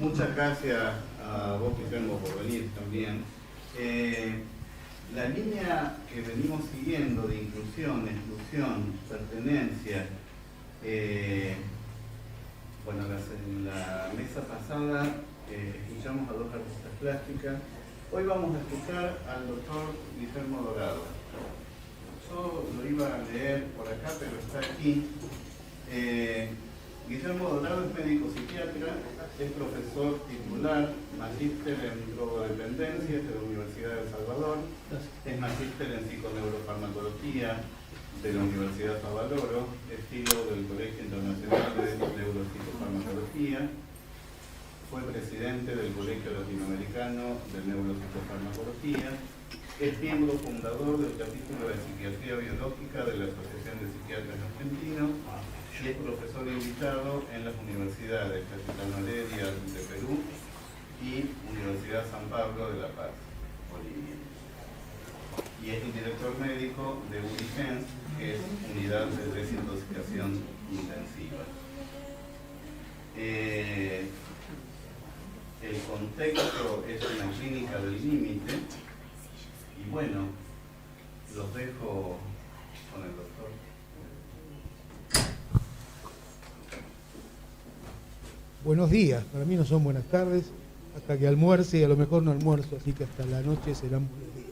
Muchas gracias a vos, Guillermo, por venir también. La línea que venimos siguiendo de inclusión, exclusión, pertenencia, bueno, en la mesa pasada escuchamos a dos artistas plásticas. Hoy vamos a escuchar al doctor Guillermo Dorado. Yo lo iba a leer por acá, pero está aquí. Guillermo Dorado es médico psiquiatra, es profesor titular, magíster en drogodependencias de la Universidad de El Salvador, es magíster en psiconeurofarmacología de la Universidad de Favaloro, es fellow del Colegio Internacional de Neuropsicofarmacología, fue presidente del Colegio Latinoamericano de Neuropsicofarmacología, es miembro fundador del capítulo de Psiquiatría Biológica de la Asociación de Psiquiatras Argentinos y es profesor invitado en las universidades Capitán Heredia de Perú y Universidad San Pablo de La Paz, Bolivia. Y es el director médico de UNIGENS, que es Unidad de Desintoxicación Intensiva. El contexto es una clínica del límite y bueno, los dejo con el doctor. Buenos días, para mí no son buenas tardes, hasta que almuerce, y a lo mejor no almuerzo, así que hasta la noche serán buenos días.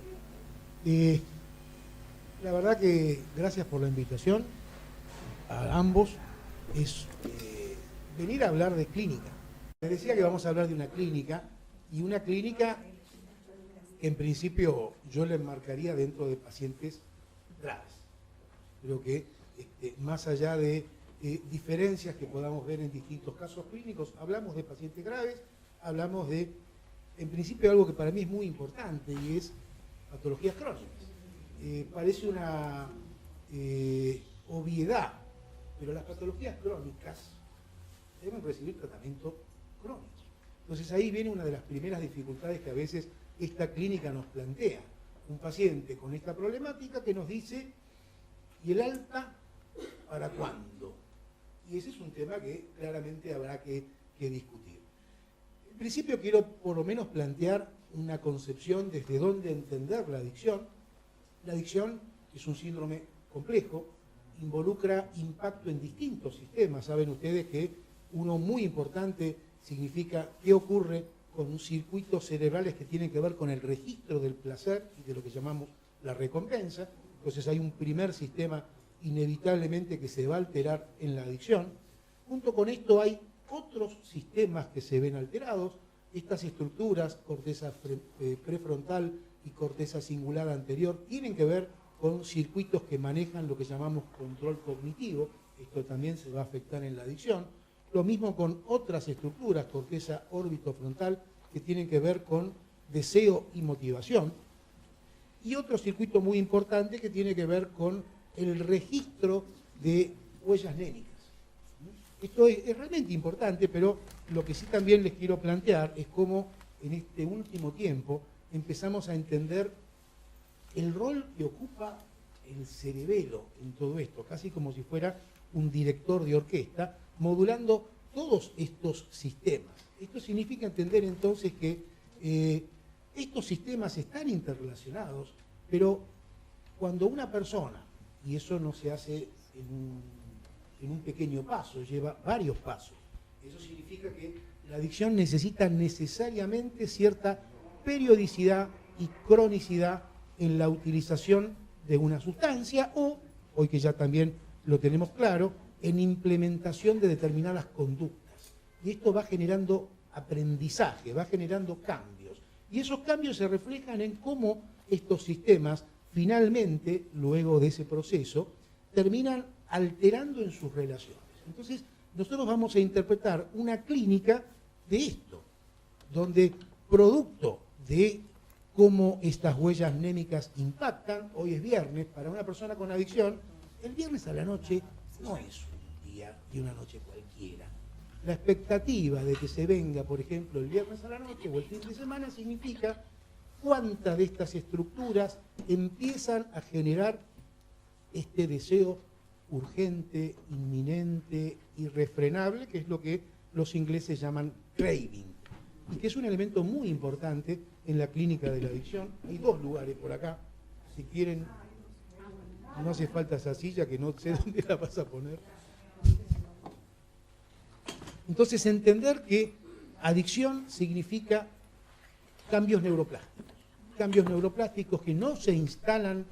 La verdad que gracias por la invitación a ambos. Es venir a hablar de clínica. Les decía que vamos a hablar de una clínica, y una clínica que en principio yo la enmarcaría dentro de pacientes graves. Creo que más allá de diferencias que podamos ver en distintos casos clínicos, hablamos de pacientes graves, hablamos de, en principio, algo que para mí es muy importante, y es patologías crónicas. Parece una obviedad, pero las patologías crónicas deben recibir tratamiento crónico. Entonces ahí viene una de las primeras dificultades que a veces esta clínica nos plantea. Un paciente con esta problemática que nos dice, ¿y el alta para cuándo? Y ese es un tema que claramente habrá que discutir. En principio quiero por lo menos plantear una concepción desde dónde entender la adicción. La adicción es un síndrome complejo, involucra impacto en distintos sistemas. Saben ustedes que uno muy importante significa qué ocurre con circuitos cerebrales que tienen que ver con el registro del placer y de lo que llamamos la recompensa. Entonces hay un primer sistema inevitablemente que se va a alterar en la adicción. Junto con esto hay otros sistemas que se ven alterados. Estas estructuras, corteza prefrontal y corteza cingulada anterior, tienen que ver con circuitos que manejan lo que llamamos control cognitivo. Esto también se va a afectar en la adicción. Lo mismo con otras estructuras, corteza órbitofrontal, que tienen que ver con deseo y motivación. Y otro circuito muy importante que tiene que ver con el registro de huellas némicas. Esto es realmente importante, pero lo que sí también les quiero plantear es cómo en este último tiempo empezamos a entender el rol que ocupa el cerebelo en todo esto, casi como si fuera un director de orquesta, modulando todos estos sistemas. Esto significa entender entonces que estos sistemas están interrelacionados, pero cuando una persona, y eso no se hace en un pequeño paso, lleva varios pasos. Eso significa que la adicción necesita necesariamente cierta periodicidad y cronicidad en la utilización de una sustancia o, hoy que ya también lo tenemos claro, en implementación de determinadas conductas. Y esto va generando aprendizaje, va generando cambios. Y esos cambios se reflejan en cómo estos sistemas finalmente, luego de ese proceso, terminan alterando en sus relaciones. Entonces, nosotros vamos a interpretar una clínica de esto, donde producto de cómo estas huellas némicas impactan, hoy es viernes, para una persona con adicción, el viernes a la noche no es un día y una noche cualquiera. La expectativa de que se venga, por ejemplo, el viernes a la noche o el fin de semana significa cuántas de estas estructuras empiezan a generar este deseo urgente, inminente, irrefrenable, que es lo que los ingleses llaman craving. y que es un elemento muy importante en la clínica de la adicción. Hay dos lugares por acá, si quieren, no hace falta esa silla que no sé dónde la vas a poner. Entonces, entender que adicción significa cambios neuroplásticos que no se instalan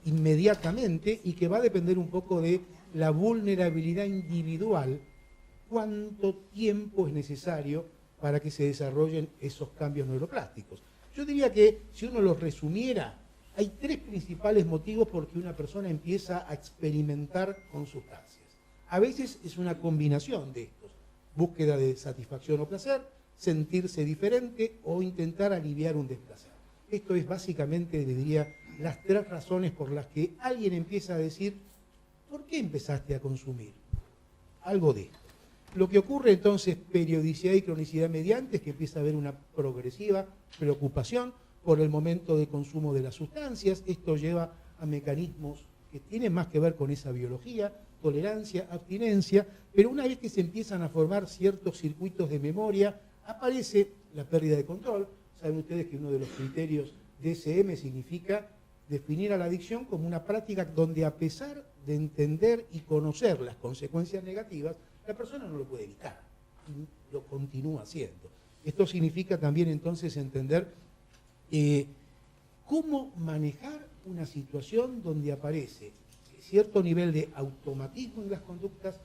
inmediatamente y que va a depender un poco de la vulnerabilidad individual, cuánto tiempo es necesario para que se desarrollen esos cambios neuroplásticos. Yo diría que si uno los resumiera, hay tres principales motivos por que una persona empieza a experimentar con sustancias. A veces es una combinación de estos: búsqueda de satisfacción o placer, sentirse diferente o intentar aliviar un desplacer. Esto es básicamente, le diría, las tres razones por las que alguien empieza a decir: ¿por qué empezaste a consumir? Algo de esto. Lo que ocurre entonces, periodicidad y cronicidad mediante, es que empieza a haber una progresiva preocupación por el momento de consumo de las sustancias. Esto lleva a mecanismos que tienen más que ver con esa biología, tolerancia, abstinencia, pero una vez que se empiezan a formar ciertos circuitos de memoria, aparece la pérdida de control. Saben ustedes que uno de los criterios DSM significa definir a la adicción como una práctica donde, a pesar de entender y conocer las consecuencias negativas, la persona no lo puede evitar y lo continúa haciendo. Esto significa también entonces entender cómo manejar una situación donde aparece cierto nivel de automatismo en las conductas,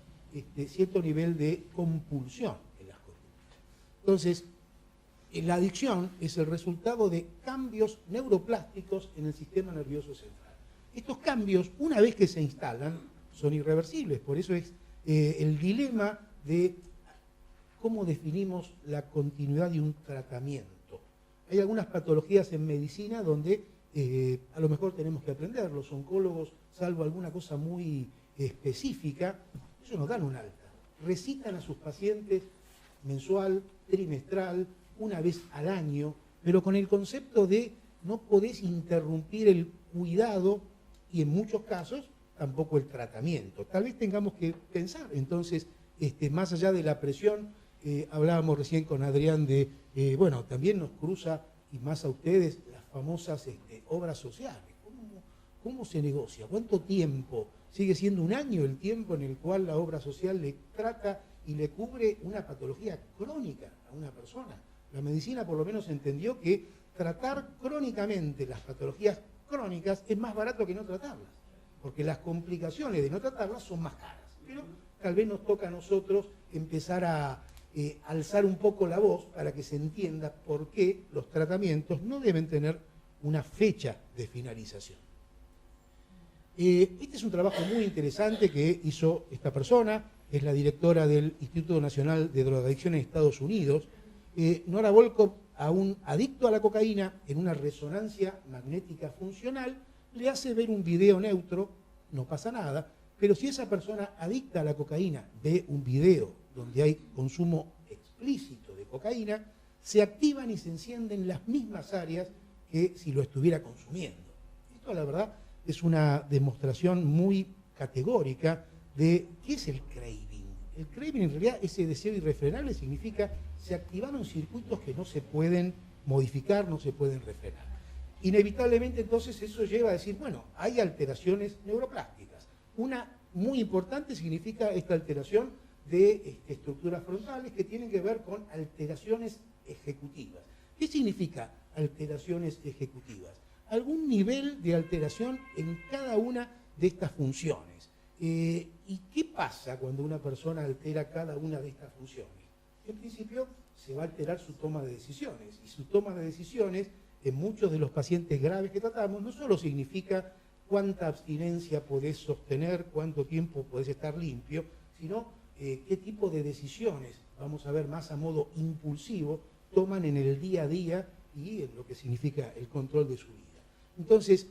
cierto nivel de compulsión en las conductas. Entonces, la adicción es el resultado de cambios neuroplásticos en el sistema nervioso central. Estos cambios, una vez que se instalan, son irreversibles. Por eso es el dilema de cómo definimos la continuidad de un tratamiento. Hay algunas patologías en medicina donde a lo mejor tenemos que aprender. Los oncólogos, salvo alguna cosa muy específica, ellos nos dan un alta. Recitan a sus pacientes mensual, trimestral, una vez al año, pero con el concepto de no podés interrumpir el cuidado y en muchos casos tampoco el tratamiento. Tal vez tengamos que pensar, entonces, más allá de la presión, hablábamos recién con Adrián de, bueno, también nos cruza, y más a ustedes, las famosas obras sociales. ¿Cómo se negocia? ¿Cuánto tiempo? Sigue siendo un año el tiempo en el cual la obra social le trata y le cubre una patología crónica a una persona. La medicina por lo menos entendió que tratar crónicamente las patologías crónicas es más barato que no tratarlas, porque las complicaciones de no tratarlas son más caras. Pero tal vez nos toca a nosotros empezar a alzar un poco la voz para que se entienda por qué los tratamientos no deben tener una fecha de finalización. Este es un trabajo muy interesante que hizo esta persona, es la directora del Instituto Nacional de Drogadicción en Estados Unidos. Nora Volkow, a un adicto a la cocaína en una resonancia magnética funcional, le hace ver un video neutro, no pasa nada, pero si esa persona adicta a la cocaína ve un video donde hay consumo explícito de cocaína, se activan y se encienden las mismas áreas que si lo estuviera consumiendo. Esto, la verdad, es una demostración muy categórica de qué es el craving. El craving, en realidad, ese deseo irrefrenable, significa se activaron circuitos que no se pueden modificar, no se pueden refrenar. Inevitablemente, entonces, eso lleva a decir, bueno, hay alteraciones neuroplásticas. Una muy importante significa esta alteración de estructuras frontales que tienen que ver con alteraciones ejecutivas. ¿Qué significa alteraciones ejecutivas? Algún nivel de alteración en cada una de estas funciones. ¿Y qué pasa cuando una persona altera cada una de estas funciones? En principio se va a alterar su toma de decisiones, y su toma de decisiones en muchos de los pacientes graves que tratamos no solo significa cuánta abstinencia podés sostener, cuánto tiempo podés estar limpio, sino qué tipo de decisiones, vamos a ver más a modo impulsivo, toman en el día a día y en lo que significa el control de su vida. Entonces,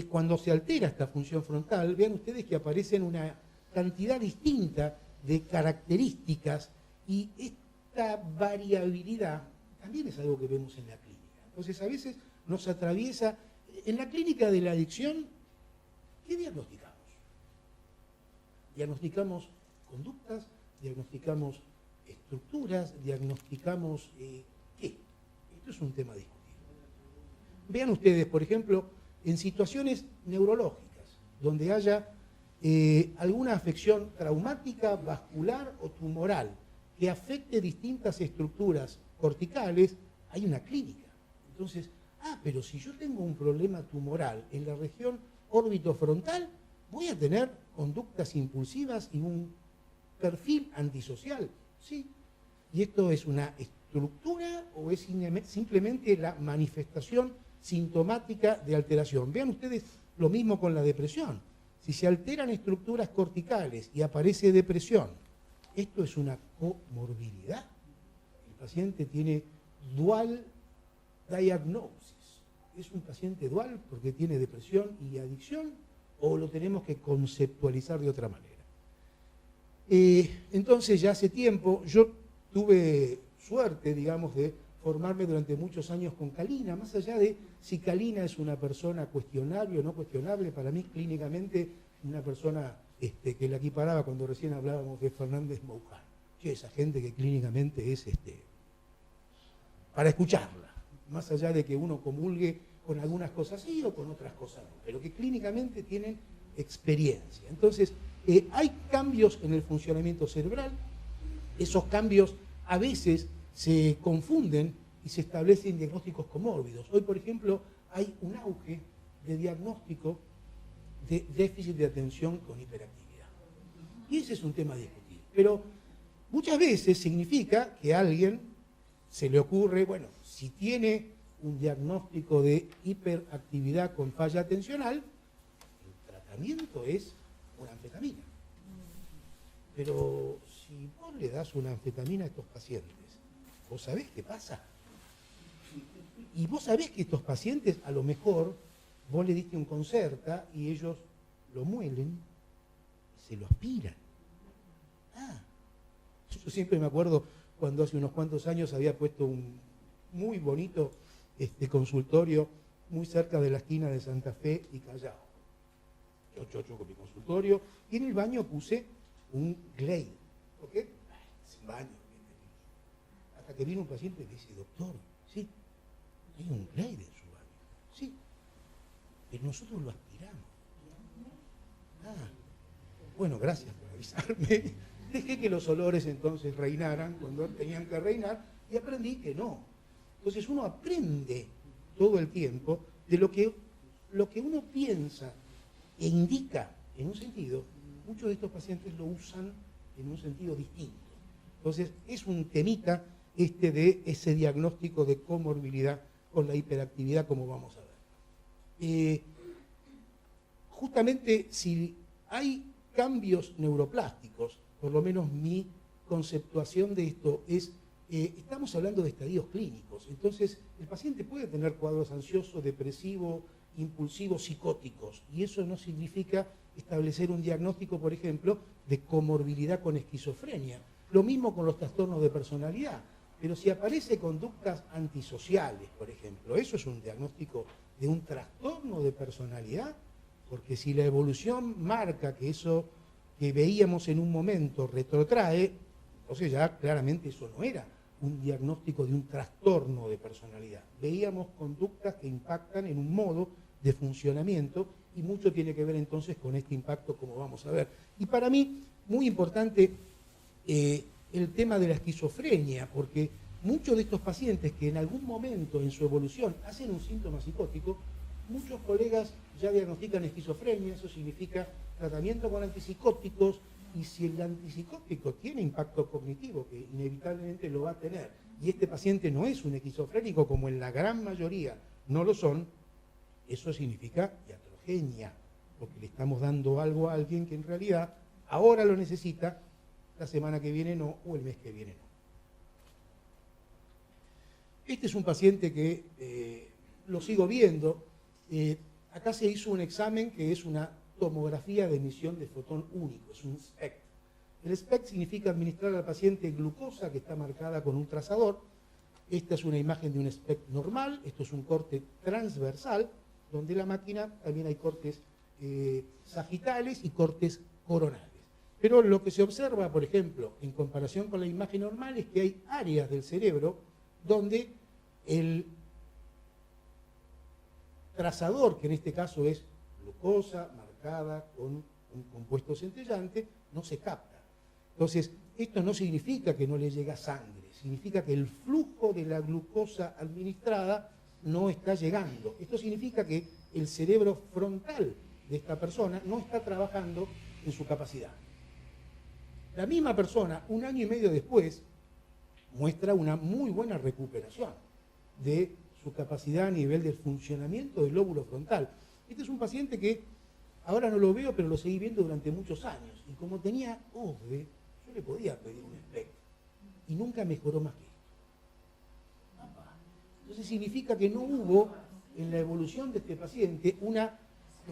cuando se altera esta función frontal, vean ustedes que aparecen una cantidad distinta de características, y esta variabilidad también es algo que vemos en la clínica. Entonces, a veces nos atraviesa. En la clínica de la adicción, ¿qué diagnosticamos? Diagnosticamos conductas, diagnosticamos estructuras, diagnosticamos Esto es un tema discutido. Vean ustedes, por ejemplo, en situaciones neurológicas, donde haya alguna afección traumática, vascular o tumoral, que afecte distintas estructuras corticales, hay una clínica. Entonces, pero si yo tengo un problema tumoral en la región órbito-frontal, voy a tener conductas impulsivas y un perfil antisocial. Sí. ¿Y esto es una estructura o es simplemente la manifestación sintomática de alteración? Vean ustedes lo mismo con la depresión. Si se alteran estructuras corticales y aparece depresión, esto es una comorbilidad. El paciente tiene dual diagnosis. ¿Es un paciente dual porque tiene depresión y adicción o lo tenemos que conceptualizar de otra manera? Entonces ya hace tiempo yo tuve suerte, digamos, de formarme durante muchos años con Kalina, más allá de si Kalina es una persona cuestionable o no cuestionable, para mí clínicamente una persona que la equiparaba cuando recién hablábamos de Fernández Mouján. Esa gente que clínicamente es para escucharla, más allá de que uno comulgue con algunas cosas sí o con otras cosas no, pero que clínicamente tienen experiencia. Entonces, hay cambios en el funcionamiento cerebral, esos cambios a veces se confunden y se establecen diagnósticos comórbidos. Hoy, por ejemplo, hay un auge de diagnóstico de déficit de atención con hiperactividad. Y ese es un tema discutido. Pero muchas veces significa que a alguien se le ocurre, bueno, si tiene un diagnóstico de hiperactividad con falla atencional, el tratamiento es una anfetamina. Pero si vos le das una anfetamina a estos pacientes, ¿vos sabés qué pasa? Y vos sabés que estos pacientes, a lo mejor, vos le diste un Concerta y ellos lo muelen y se lo aspiran. Yo siempre me acuerdo cuando hace unos cuantos años había puesto un muy bonito consultorio muy cerca de la esquina de Santa Fe y Callao. Yo con mi consultorio, y en el baño puse un Glade. ¿Por qué? Es un baño. Hasta que vino un paciente y le dice, doctor, sí, hay un Glade en su baño. Sí, pero nosotros lo aspiramos. Bueno, gracias por avisarme. Dejé que los olores entonces reinaran cuando tenían que reinar y aprendí que no. Entonces uno aprende todo el tiempo de lo que uno piensa e indica en un sentido, muchos de estos pacientes lo usan en un sentido distinto. Entonces es un temita de ese diagnóstico de comorbilidad con la hiperactividad, como vamos a ver. Justamente si hay cambios neuroplásticos, por lo menos mi conceptuación de esto es, estamos hablando de estadios clínicos, entonces el paciente puede tener cuadros ansiosos, depresivos, impulsivos, psicóticos, y eso no significa establecer un diagnóstico, por ejemplo, de comorbilidad con esquizofrenia. Lo mismo con los trastornos de personalidad, pero si aparece conductas antisociales, por ejemplo, eso es un diagnóstico de un trastorno de personalidad, porque si la evolución marca que eso que veíamos en un momento retrotrae, entonces ya claramente eso no era un diagnóstico de un trastorno de personalidad. Veíamos conductas que impactan en un modo de funcionamiento y mucho tiene que ver entonces con este impacto, como vamos a ver. Y para mí, muy importante el tema de la esquizofrenia, porque muchos de estos pacientes que en algún momento en su evolución hacen un síntoma psicótico, muchos colegas ya diagnostican esquizofrenia, eso significa tratamiento con antipsicóticos, y si el antipsicótico tiene impacto cognitivo, que inevitablemente lo va a tener, y este paciente no es un esquizofrénico, como en la gran mayoría no lo son, eso significa iatrogenia, porque le estamos dando algo a alguien que en realidad ahora lo necesita, la semana que viene no, o el mes que viene no. Este es un paciente que lo sigo viendo. Acá se hizo un examen que es una tomografía de emisión de fotón único, es un SPECT. El SPECT significa administrar al paciente glucosa que está marcada con un trazador. Esta es una imagen de un SPECT normal, esto es un corte transversal, donde en la máquina también hay cortes sagitales y cortes coronales. Pero lo que se observa, por ejemplo, en comparación con la imagen normal, es que hay áreas del cerebro donde el trazador, que en este caso es glucosa marcada con un compuesto centellante, no se capta. Entonces, esto no significa que no le llega sangre, significa que el flujo de la glucosa administrada no está llegando. Esto significa que el cerebro frontal de esta persona no está trabajando en su capacidad. La misma persona, 1 año y medio después, muestra una muy buena recuperación de su capacidad a nivel del funcionamiento del lóbulo frontal. Este es un paciente que ahora no lo veo, pero lo seguí viendo durante muchos años. Y como tenía OSDE, yo le podía pedir un espectro. Y nunca mejoró más que esto. Entonces significa que no hubo en la evolución de este paciente una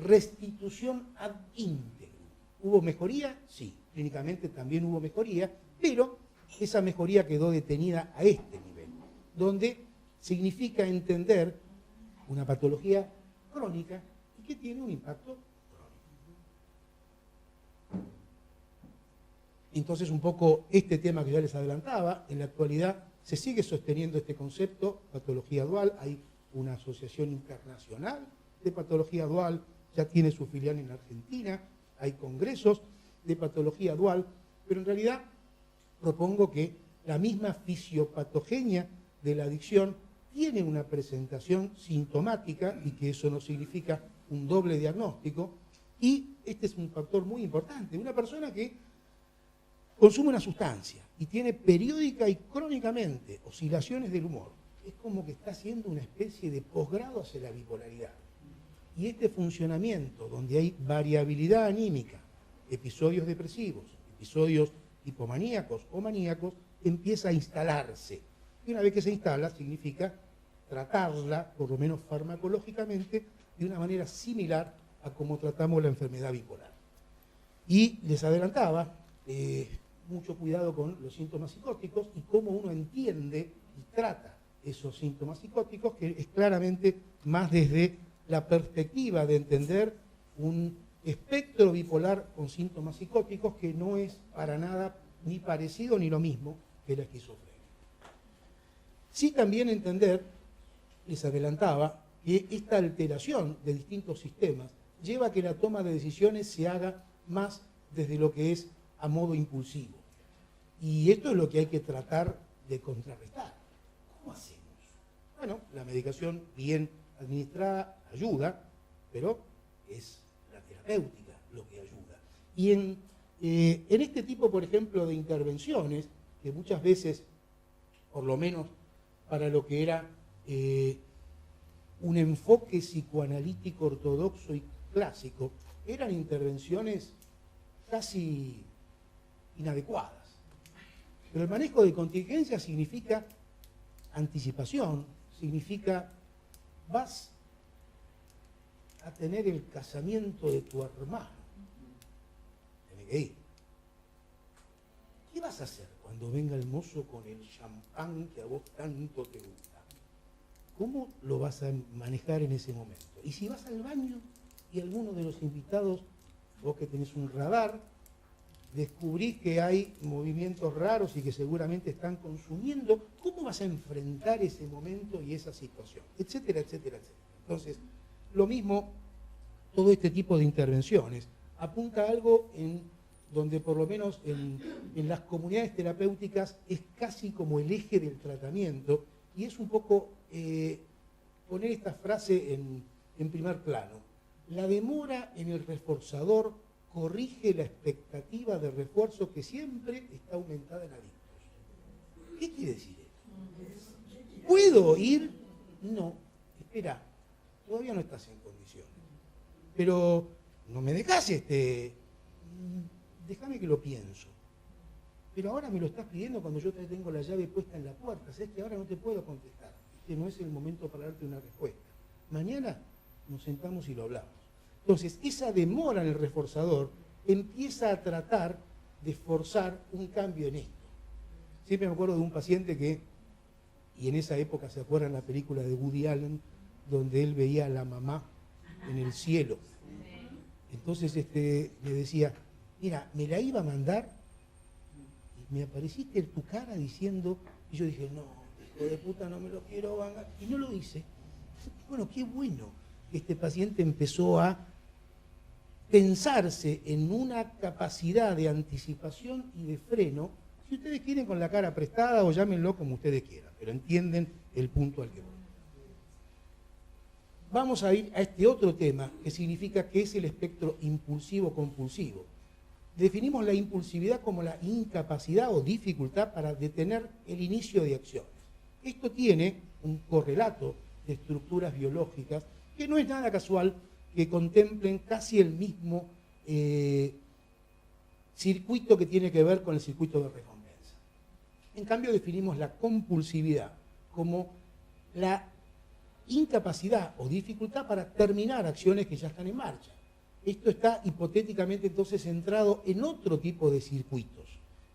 restitución ad íntegro. ¿Hubo mejoría? Sí. Clínicamente también hubo mejoría, pero esa mejoría quedó detenida a este nivel, donde significa entender una patología crónica y que tiene un impacto crónico. Entonces, un poco este tema que ya les adelantaba, en la actualidad se sigue sosteniendo este concepto, patología dual. Hay una asociación internacional de patología dual, ya tiene su filial en Argentina, hay congresos de patología dual, pero en realidad propongo que la misma fisiopatogenia de la adicción tiene una presentación sintomática y que eso no significa un doble diagnóstico. Y este es un factor muy importante. Una persona que consume una sustancia y tiene periódica y crónicamente oscilaciones del humor, es como que está haciendo una especie de posgrado hacia la bipolaridad. Y este funcionamiento, donde hay variabilidad anímica, episodios depresivos, episodios hipomaníacos o maníacos, empieza a instalarse. Y una vez que se instala, significa tratarla, por lo menos farmacológicamente, de una manera similar a como tratamos la enfermedad bipolar. Y les adelantaba, mucho cuidado con los síntomas psicóticos y cómo uno entiende y trata esos síntomas psicóticos, que es claramente más desde la perspectiva de entender un espectro bipolar con síntomas psicóticos que no es para nada ni parecido ni lo mismo que la esquizofrenia. Sí también entender, les adelantaba, que esta alteración de distintos sistemas lleva a que la toma de decisiones se haga más desde lo que es a modo impulsivo. Y esto es lo que hay que tratar de contrarrestar. ¿Cómo hacemos? Bueno, la medicación bien administrada ayuda, pero es la terapéutica lo que ayuda. Y en este tipo, por ejemplo, de intervenciones, que muchas veces, por lo menos para lo que era un enfoque psicoanalítico ortodoxo y clásico, eran intervenciones casi inadecuadas. Pero el manejo de contingencia significa anticipación, significa vas a tener el casamiento de tu hermano. Tenés que ir. ¿Qué vas a hacer cuando venga el mozo con el champán que a vos tanto te gusta? ¿Cómo lo vas a manejar en ese momento? Y si vas al baño y alguno de los invitados, vos que tenés un radar, descubrís que hay movimientos raros y que seguramente están consumiendo, ¿cómo vas a enfrentar ese momento y esa situación? Etcétera, etcétera, etcétera. Entonces, lo mismo, todo este tipo de intervenciones apunta a algo en donde por lo menos en las comunidades terapéuticas es casi como el eje del tratamiento, y es un poco poner esta frase en primer plano. La demora en el reforzador corrige la expectativa de refuerzo que siempre está aumentada en adictos. ¿Qué quiere decir esto? ¿Puedo ir? No. Espera, todavía no estás en condiciones. Pero no me dejás déjame que lo pienso. Pero ahora me lo estás pidiendo cuando yo te tengo la llave puesta en la puerta. Sabes que ahora no te puedo contestar. Que no es el momento para darte una respuesta. Mañana nos sentamos y lo hablamos. Entonces, esa demora en el reforzador empieza a tratar de forzar un cambio en esto. Siempre me acuerdo de un paciente que, y en esa época se acuerdan la película de Woody Allen, donde él veía a la mamá en el cielo. Entonces le decía, mira, me la iba a mandar y me apareciste en tu cara diciendo, y yo dije, no, hijo de puta, no me lo quiero bancar, y no lo hice. Bueno, qué bueno que este paciente empezó a pensarse en una capacidad de anticipación y de freno, si ustedes quieren con la cara prestada o llámenlo como ustedes quieran, pero entienden el punto al que voy. Vamos a ir a este otro tema, que significa que es el espectro impulsivo-compulsivo. Definimos la impulsividad como la incapacidad o dificultad para detener el inicio de acciones. Esto tiene un correlato de estructuras biológicas que no es nada casual que contemplen casi el mismo circuito que tiene que ver con el circuito de recompensa. En cambio, definimos la compulsividad como la incapacidad o dificultad para terminar acciones que ya están en marcha. Esto está hipotéticamente entonces centrado en otro tipo de circuitos,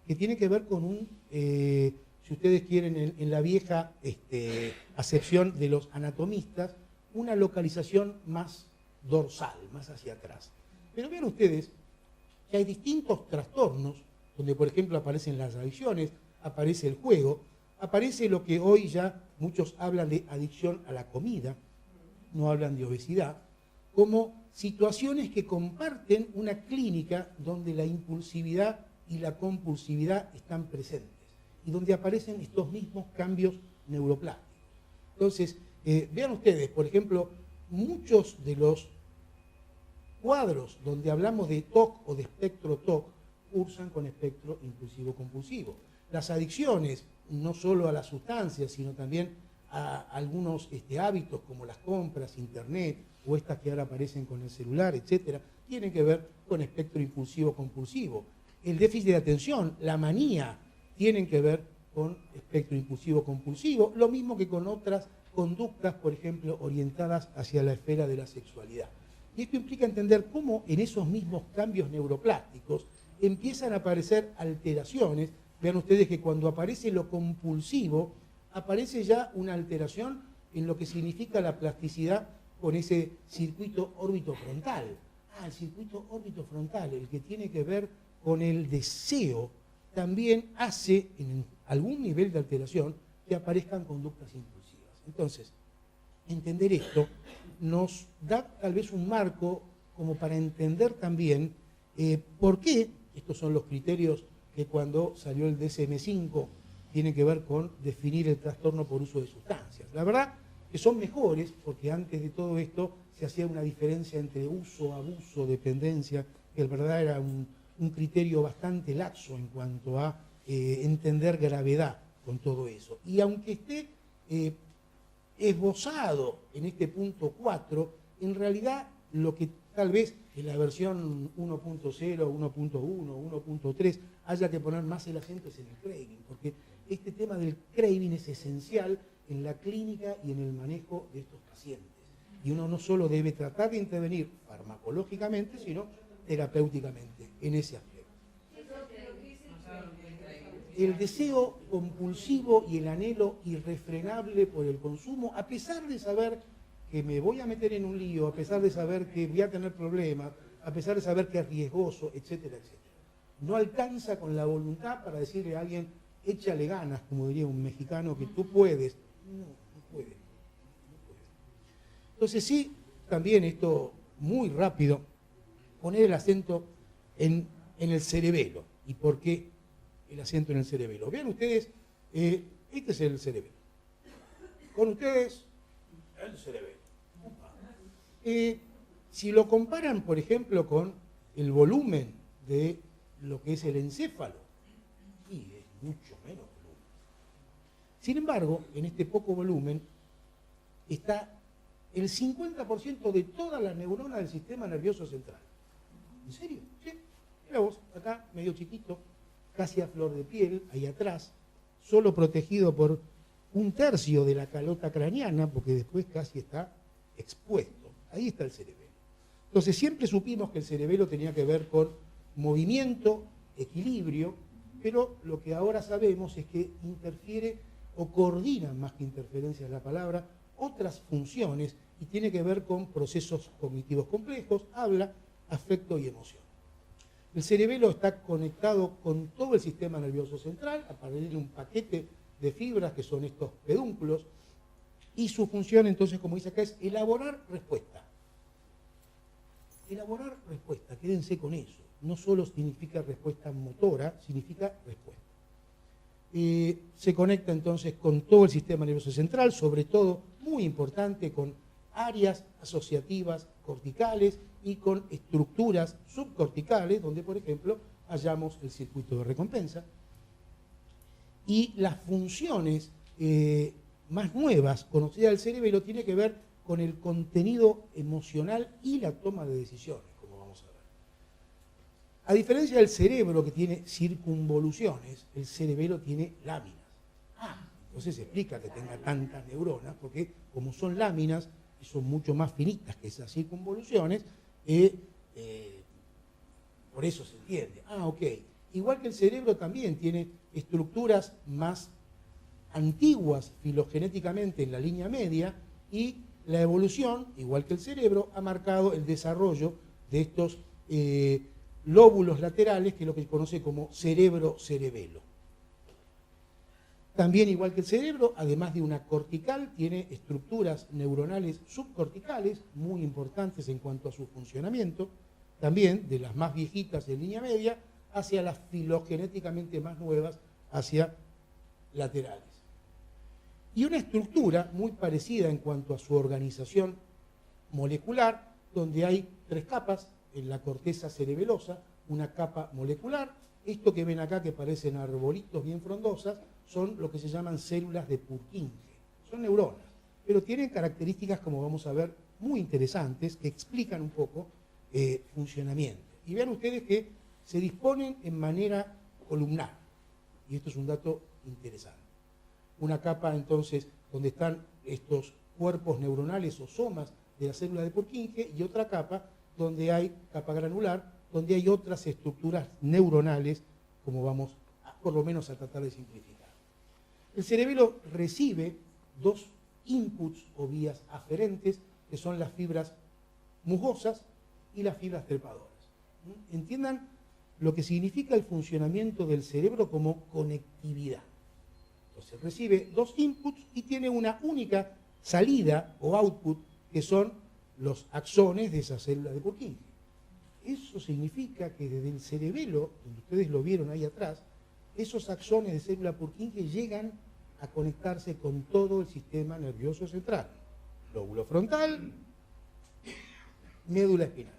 que tiene que ver con un, si ustedes quieren, en la vieja acepción de los anatomistas, una localización más dorsal, más hacia atrás. Pero vean ustedes que hay distintos trastornos, donde por ejemplo aparecen las adicciones, aparece el juego, aparece lo que hoy ya muchos hablan de adicción a la comida, no hablan de obesidad, como situaciones que comparten una clínica donde la impulsividad y la compulsividad están presentes y donde aparecen estos mismos cambios neuroplásticos. Entonces, vean ustedes, por ejemplo, muchos de los cuadros donde hablamos de TOC o de espectro TOC cursan con espectro impulsivo-compulsivo. Las adicciones, no solo a las sustancias, sino también a algunos hábitos como las compras, internet, o estas que ahora aparecen con el celular, etcétera, tienen que ver con espectro impulsivo-compulsivo. El déficit de atención, la manía, tienen que ver con espectro impulsivo-compulsivo, lo mismo que con otras conductas, por ejemplo, orientadas hacia la esfera de la sexualidad. Y esto implica entender cómo en esos mismos cambios neuroplásticos empiezan a aparecer alteraciones. Vean ustedes que cuando aparece lo compulsivo, aparece ya una alteración en lo que significa la plasticidad con ese circuito órbito-frontal. El circuito órbito-frontal, el que tiene que ver con el deseo, también hace, en algún nivel de alteración, que aparezcan conductas impulsivas. Entonces, entender esto nos da tal vez un marco como para entender también por qué, estos son los criterios que cuando salió el DSM-5 tienen que ver con definir el trastorno por uso de sustancias. La verdad que son mejores porque antes de todo esto se hacía una diferencia entre uso, abuso, dependencia, que en verdad era un criterio bastante laxo en cuanto a entender gravedad con todo eso. Y aunque esté esbozado en este punto 4, en realidad lo que tal vez en la versión 1.0, 1.1, 1.3 haya que poner más el acento es en el craving, porque este tema del craving es esencial en la clínica y en el manejo de estos pacientes. Y uno no solo debe tratar de intervenir farmacológicamente, sino terapéuticamente en ese aspecto. El deseo compulsivo y el anhelo irrefrenable por el consumo, a pesar de saber que me voy a meter en un lío, a pesar de saber que voy a tener problemas, a pesar de saber que es riesgoso, etcétera, etcétera. No alcanza con la voluntad para decirle a alguien, échale ganas, como diría un mexicano, que tú puedes. No puede. Entonces sí, también esto muy rápido, poner el acento en el cerebelo. ¿Y por qué el acento en el cerebelo? Vean ustedes, este es el cerebelo. Con ustedes, el cerebelo. Si lo comparan, por ejemplo, con el volumen de lo que es el encéfalo, y es mucho menos volumen. Sin embargo, en este poco volumen está el 50% de todas las neuronas del sistema nervioso central. ¿En serio? Sí. Mira vos, acá, medio chiquito, casi a flor de piel, ahí atrás, solo protegido por 1/3 de la calota craneana, porque después casi está expuesto. Ahí está el cerebelo. Entonces siempre supimos que el cerebelo tenía que ver con movimiento, equilibrio, pero lo que ahora sabemos es que interfiere o coordina, más que interferencia es la palabra, otras funciones y tiene que ver con procesos cognitivos complejos, habla, afecto y emoción. El cerebelo está conectado con todo el sistema nervioso central, a partir de un paquete de fibras, que son estos pedúnculos, y su función entonces, como dice acá, es elaborar respuesta. Elaborar respuesta, quédense con eso. No solo significa respuesta motora, significa respuesta. Se conecta entonces con todo el sistema nervioso central, sobre todo, muy importante, con áreas asociativas corticales y con estructuras subcorticales, donde, por ejemplo, hallamos el circuito de recompensa. Y las funciones más nuevas conocidas del cerebelo tiene que ver con el contenido emocional y la toma de decisiones, como vamos a ver. A diferencia del cerebro, que tiene circunvoluciones, el cerebelo tiene láminas. Entonces se explica que tenga tantas neuronas, porque como son láminas y son mucho más finitas que esas circunvoluciones, por eso se entiende. Ok. Igual que el cerebro también tiene estructuras más antiguas filogenéticamente en la línea media, y la evolución, igual que el cerebro, ha marcado el desarrollo de estos lóbulos laterales, que es lo que se conoce como cerebro-cerebelo. También, igual que el cerebro, además de una cortical, tiene estructuras neuronales subcorticales muy importantes en cuanto a su funcionamiento, también de las más viejitas en línea media hacia las filogenéticamente más nuevas, hacia laterales. Y una estructura muy parecida en cuanto a su organización molecular, donde hay 3 capas en la corteza cerebelosa, una capa molecular. Esto que ven acá, que parecen arbolitos bien frondosas, son lo que se llaman células de Purkinje. Son neuronas, pero tienen características, como vamos a ver, muy interesantes, que explican un poco funcionamiento. Y vean ustedes que se disponen en manera columnar. Y esto es un dato interesante. Una capa, entonces, donde están estos cuerpos neuronales o somas de la célula de Purkinje, y otra capa donde hay capa granular, donde hay otras estructuras neuronales, como vamos por lo menos a tratar de simplificar. El cerebelo recibe 2 inputs o vías aferentes, que son las fibras musgosas y las fibras trepadoras. Entiendan lo que significa el funcionamiento del cerebro como conectividad. Entonces recibe 2 inputs y tiene una única salida o output, que son los axones de esa célula de Purkinje. Eso significa que desde el cerebelo, donde ustedes lo vieron ahí atrás, esos axones de célula Purkinje llegan a conectarse con todo el sistema nervioso central. Lóbulo frontal, médula espinal.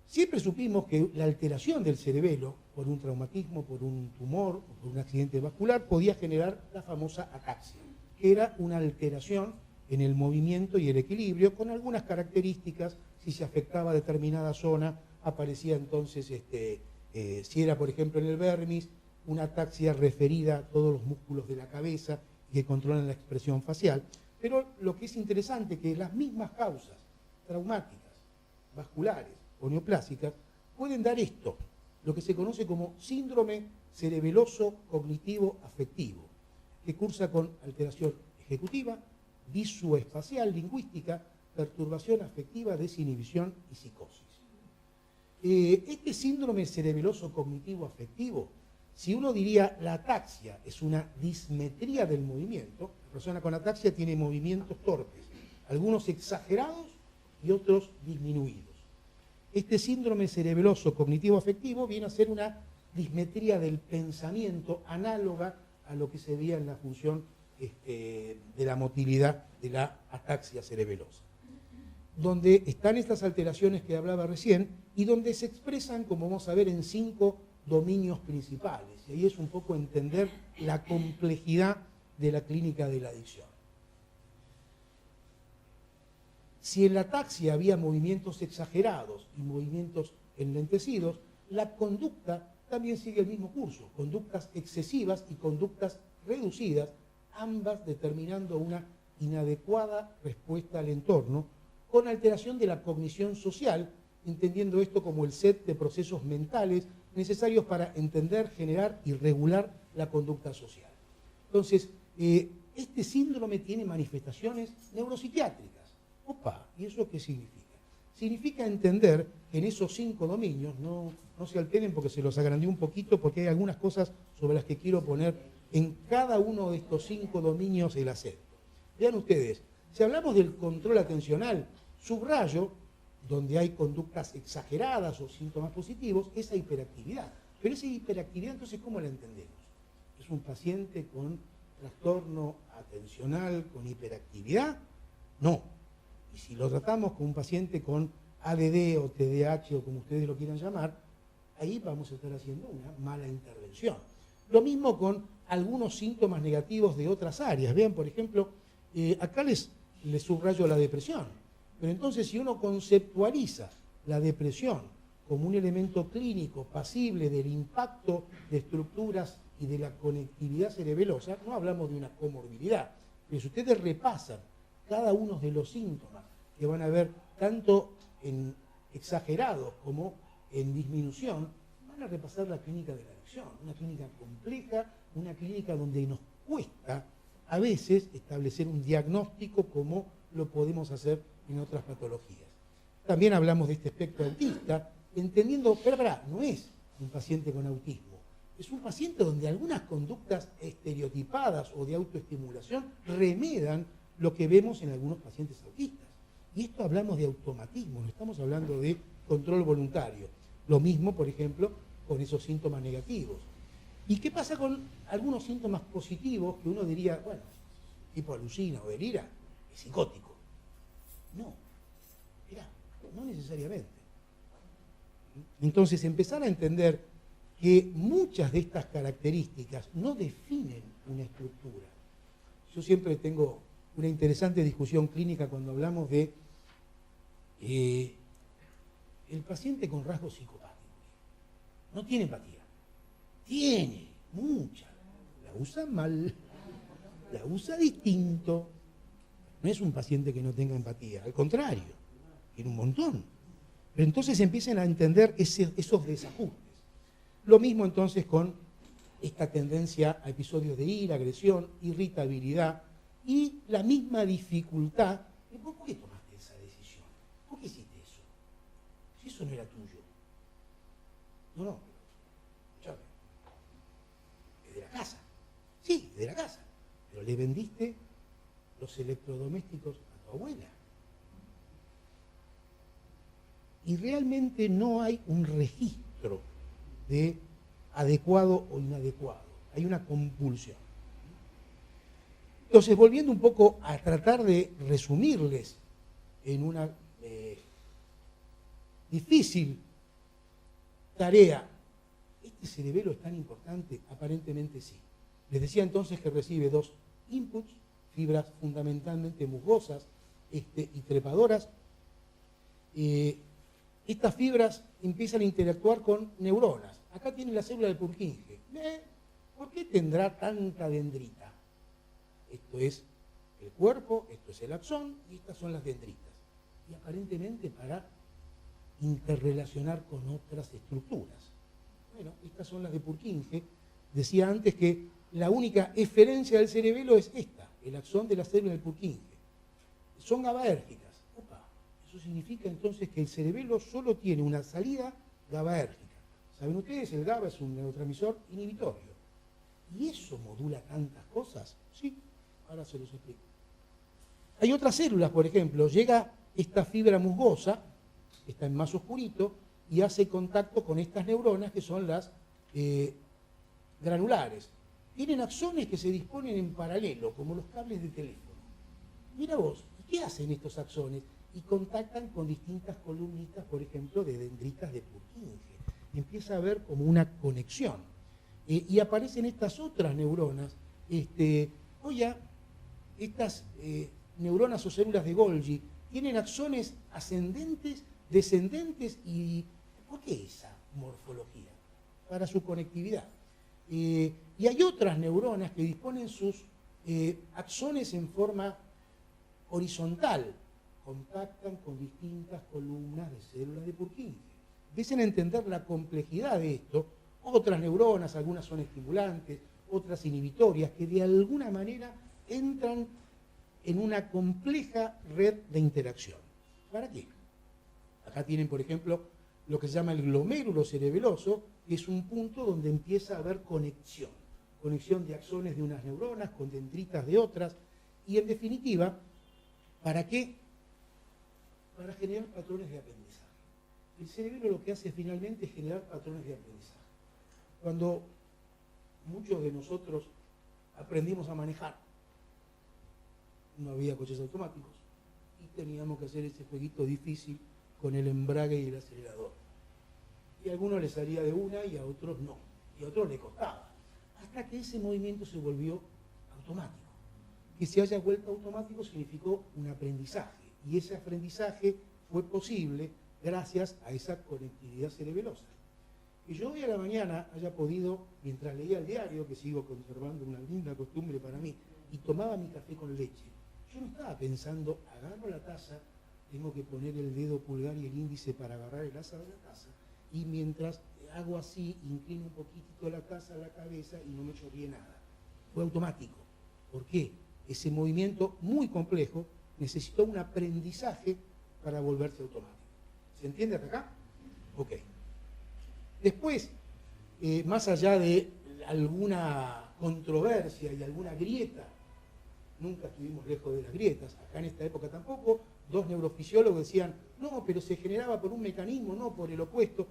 Siempre supimos que la alteración del cerebelo por un traumatismo, por un tumor o por un accidente vascular podía generar la famosa ataxia, que era una alteración en el movimiento y el equilibrio, con algunas características. Si se afectaba determinada zona, aparecía entonces, si era por ejemplo en el vermis, una ataxia referida a todos los músculos de la cabeza y que controlan la expresión facial. Pero lo que es interesante es que las mismas causas traumáticas, vasculares o neoplásicas pueden dar esto, lo que se conoce como síndrome cerebeloso cognitivo afectivo, que cursa con alteración ejecutiva, visoespacial, lingüística, perturbación afectiva, desinhibición y psicosis. Este síndrome cerebeloso cognitivo afectivo, si uno diría la ataxia es una dismetría del movimiento, la persona con ataxia tiene movimientos torpes, algunos exagerados y otros disminuidos. Este síndrome cerebeloso cognitivo afectivo viene a ser una dismetría del pensamiento análoga a lo que se veía en la función de la motilidad de la ataxia cerebelosa, donde están estas alteraciones que hablaba recién y donde se expresan, como vamos a ver, en 5 dominios principales. Y ahí es un poco entender la complejidad de la clínica de la adicción. Si en la ataxia había movimientos exagerados y movimientos enlentecidos, la conducta también sigue el mismo curso, conductas excesivas y conductas reducidas, ambas determinando una inadecuada respuesta al entorno, con alteración de la cognición social, entendiendo esto como el set de procesos mentales necesarios para entender, generar y regular la conducta social. Entonces, este síndrome tiene manifestaciones neuropsiquiátricas. Opa, ¿y eso qué significa? significa entender que en esos 5 dominios, no se alteren porque se los agrandé un poquito, porque hay algunas cosas sobre las que quiero poner en cada uno de estos 5 dominios el acento. Vean ustedes, si hablamos del control atencional, subrayo, donde hay conductas exageradas o síntomas positivos, esa hiperactividad. Pero esa hiperactividad, entonces, ¿cómo la entendemos? ¿Es un paciente con trastorno atencional, con hiperactividad? No. Y si lo tratamos con un paciente con ADD o TDAH o como ustedes lo quieran llamar, ahí vamos a estar haciendo una mala intervención. Lo mismo con algunos síntomas negativos de otras áreas. Vean, por ejemplo, acá les subrayo la depresión. Pero entonces, si uno conceptualiza la depresión como un elemento clínico pasible del impacto de estructuras y de la conectividad cerebelosa, no hablamos de una comorbilidad. Pero si ustedes repasan cada uno de los síntomas que van a ver tanto en exagerados como en disminución, van a repasar la clínica de la adicción, una clínica compleja, una clínica donde nos cuesta a veces establecer un diagnóstico como lo podemos hacer en otras patologías. También hablamos de este espectro autista, entendiendo, pero no es un paciente con autismo, es un paciente donde algunas conductas estereotipadas o de autoestimulación remedan lo que vemos en algunos pacientes autistas. Y esto hablamos de automatismo, no estamos hablando de control voluntario. Lo mismo, por ejemplo, con esos síntomas negativos. ¿Y qué pasa con algunos síntomas positivos que uno diría, bueno, tipo alucina o delira, es psicótico? No, mirá, no necesariamente. Entonces, empezar a entender que muchas de estas características no definen una estructura. Yo siempre tengo una interesante discusión clínica cuando hablamos de el paciente con rasgos psicopáticos. No tiene empatía. Tiene mucha. La usa mal, la usa distinto. No es un paciente que no tenga empatía, al contrario, tiene un montón. Pero entonces empiezan a entender esos desajustes. Lo mismo entonces con esta tendencia a episodios de ira, agresión, irritabilidad y la misma dificultad. ¿Por qué tomaste esa decisión? ¿Por qué hiciste eso? Si eso no era tuyo. No, escúchame. Es de la casa. Sí, es de la casa. Pero le vendiste los electrodomésticos a tu abuela. Y realmente no hay un registro de adecuado o inadecuado. Hay una compulsión. Entonces, volviendo un poco a tratar de resumirles en una difícil tarea, ¿este cerebelo es tan importante? Aparentemente sí. Les decía entonces que recibe 2 inputs, fibras fundamentalmente musgosas y trepadoras. Estas fibras empiezan a interactuar con neuronas. Acá tiene la célula de Purkinje. ¿Por qué tendrá tanta dendrita? Esto es el cuerpo, esto es el axón y estas son las dendritas. Y aparentemente para interrelacionar con otras estructuras. Bueno, estas son las de Purkinje. Decía antes que la única eferencia del cerebelo es esta, el axón de la célula de Purkinje. Son GABAérgicas. Eso significa entonces que el cerebelo solo tiene una salida GABAérgica. ¿Saben ustedes? El GABA es un neurotransmisor inhibitorio. ¿Y eso modula tantas cosas? Sí, ahora se los explico. Hay otras células, por ejemplo, llega esta fibra musgosa, está en más oscurito, y hace contacto con estas neuronas que son las granulares. Tienen axones que se disponen en paralelo, como los cables de teléfono. Mira vos, ¿qué hacen estos axones? Y contactan con distintas columnitas, por ejemplo, de dendritas de Purkinje. Empieza a haber como una conexión. Y aparecen estas otras neuronas. Estas neuronas o células de Golgi tienen axones ascendentes, descendentes y... ¿Por qué esa morfología? Para su conectividad. Y hay otras neuronas que disponen sus axones en forma horizontal. Contactan con distintas columnas de células de Purkinje. Empiecen a entender la complejidad de esto. Otras neuronas, algunas son estimulantes, otras inhibitorias, que de alguna manera entran en una compleja red de interacción. ¿Para qué? Acá tienen, por ejemplo, lo que se llama el glomérulo cerebeloso, que es un punto donde empieza a haber conexión de axones de unas neuronas con dendritas de otras, y en definitiva, ¿para qué? Para generar patrones de aprendizaje. El cerebro lo que hace finalmente es generar patrones de aprendizaje. Cuando muchos de nosotros aprendimos a manejar, no había coches automáticos y teníamos que hacer ese jueguito difícil con el embrague y el acelerador. Y a algunos les salía de una y a otros no, y a otros les costaba. Hasta que ese movimiento se volvió automático. Que se haya vuelto automático significó un aprendizaje, y ese aprendizaje fue posible gracias a esa conectividad cerebelosa. Que yo hoy a la mañana haya podido, mientras leía el diario, que sigo conservando una linda costumbre para mí, y tomaba mi café con leche, yo no estaba pensando, agarro la taza, tengo que poner el dedo pulgar y el índice para agarrar el asa de la taza, y mientras hago así, inclino un poquitito la taza a la cabeza y no me chorrié nada. Fue automático. ¿Por qué? Ese movimiento muy complejo necesitó un aprendizaje para volverse automático. ¿Se entiende hasta acá? Ok. Después, más allá de alguna controversia y alguna grieta, nunca estuvimos lejos de las grietas, acá en esta época tampoco, dos neurofisiólogos decían, no, pero se generaba por un mecanismo, no por el opuesto,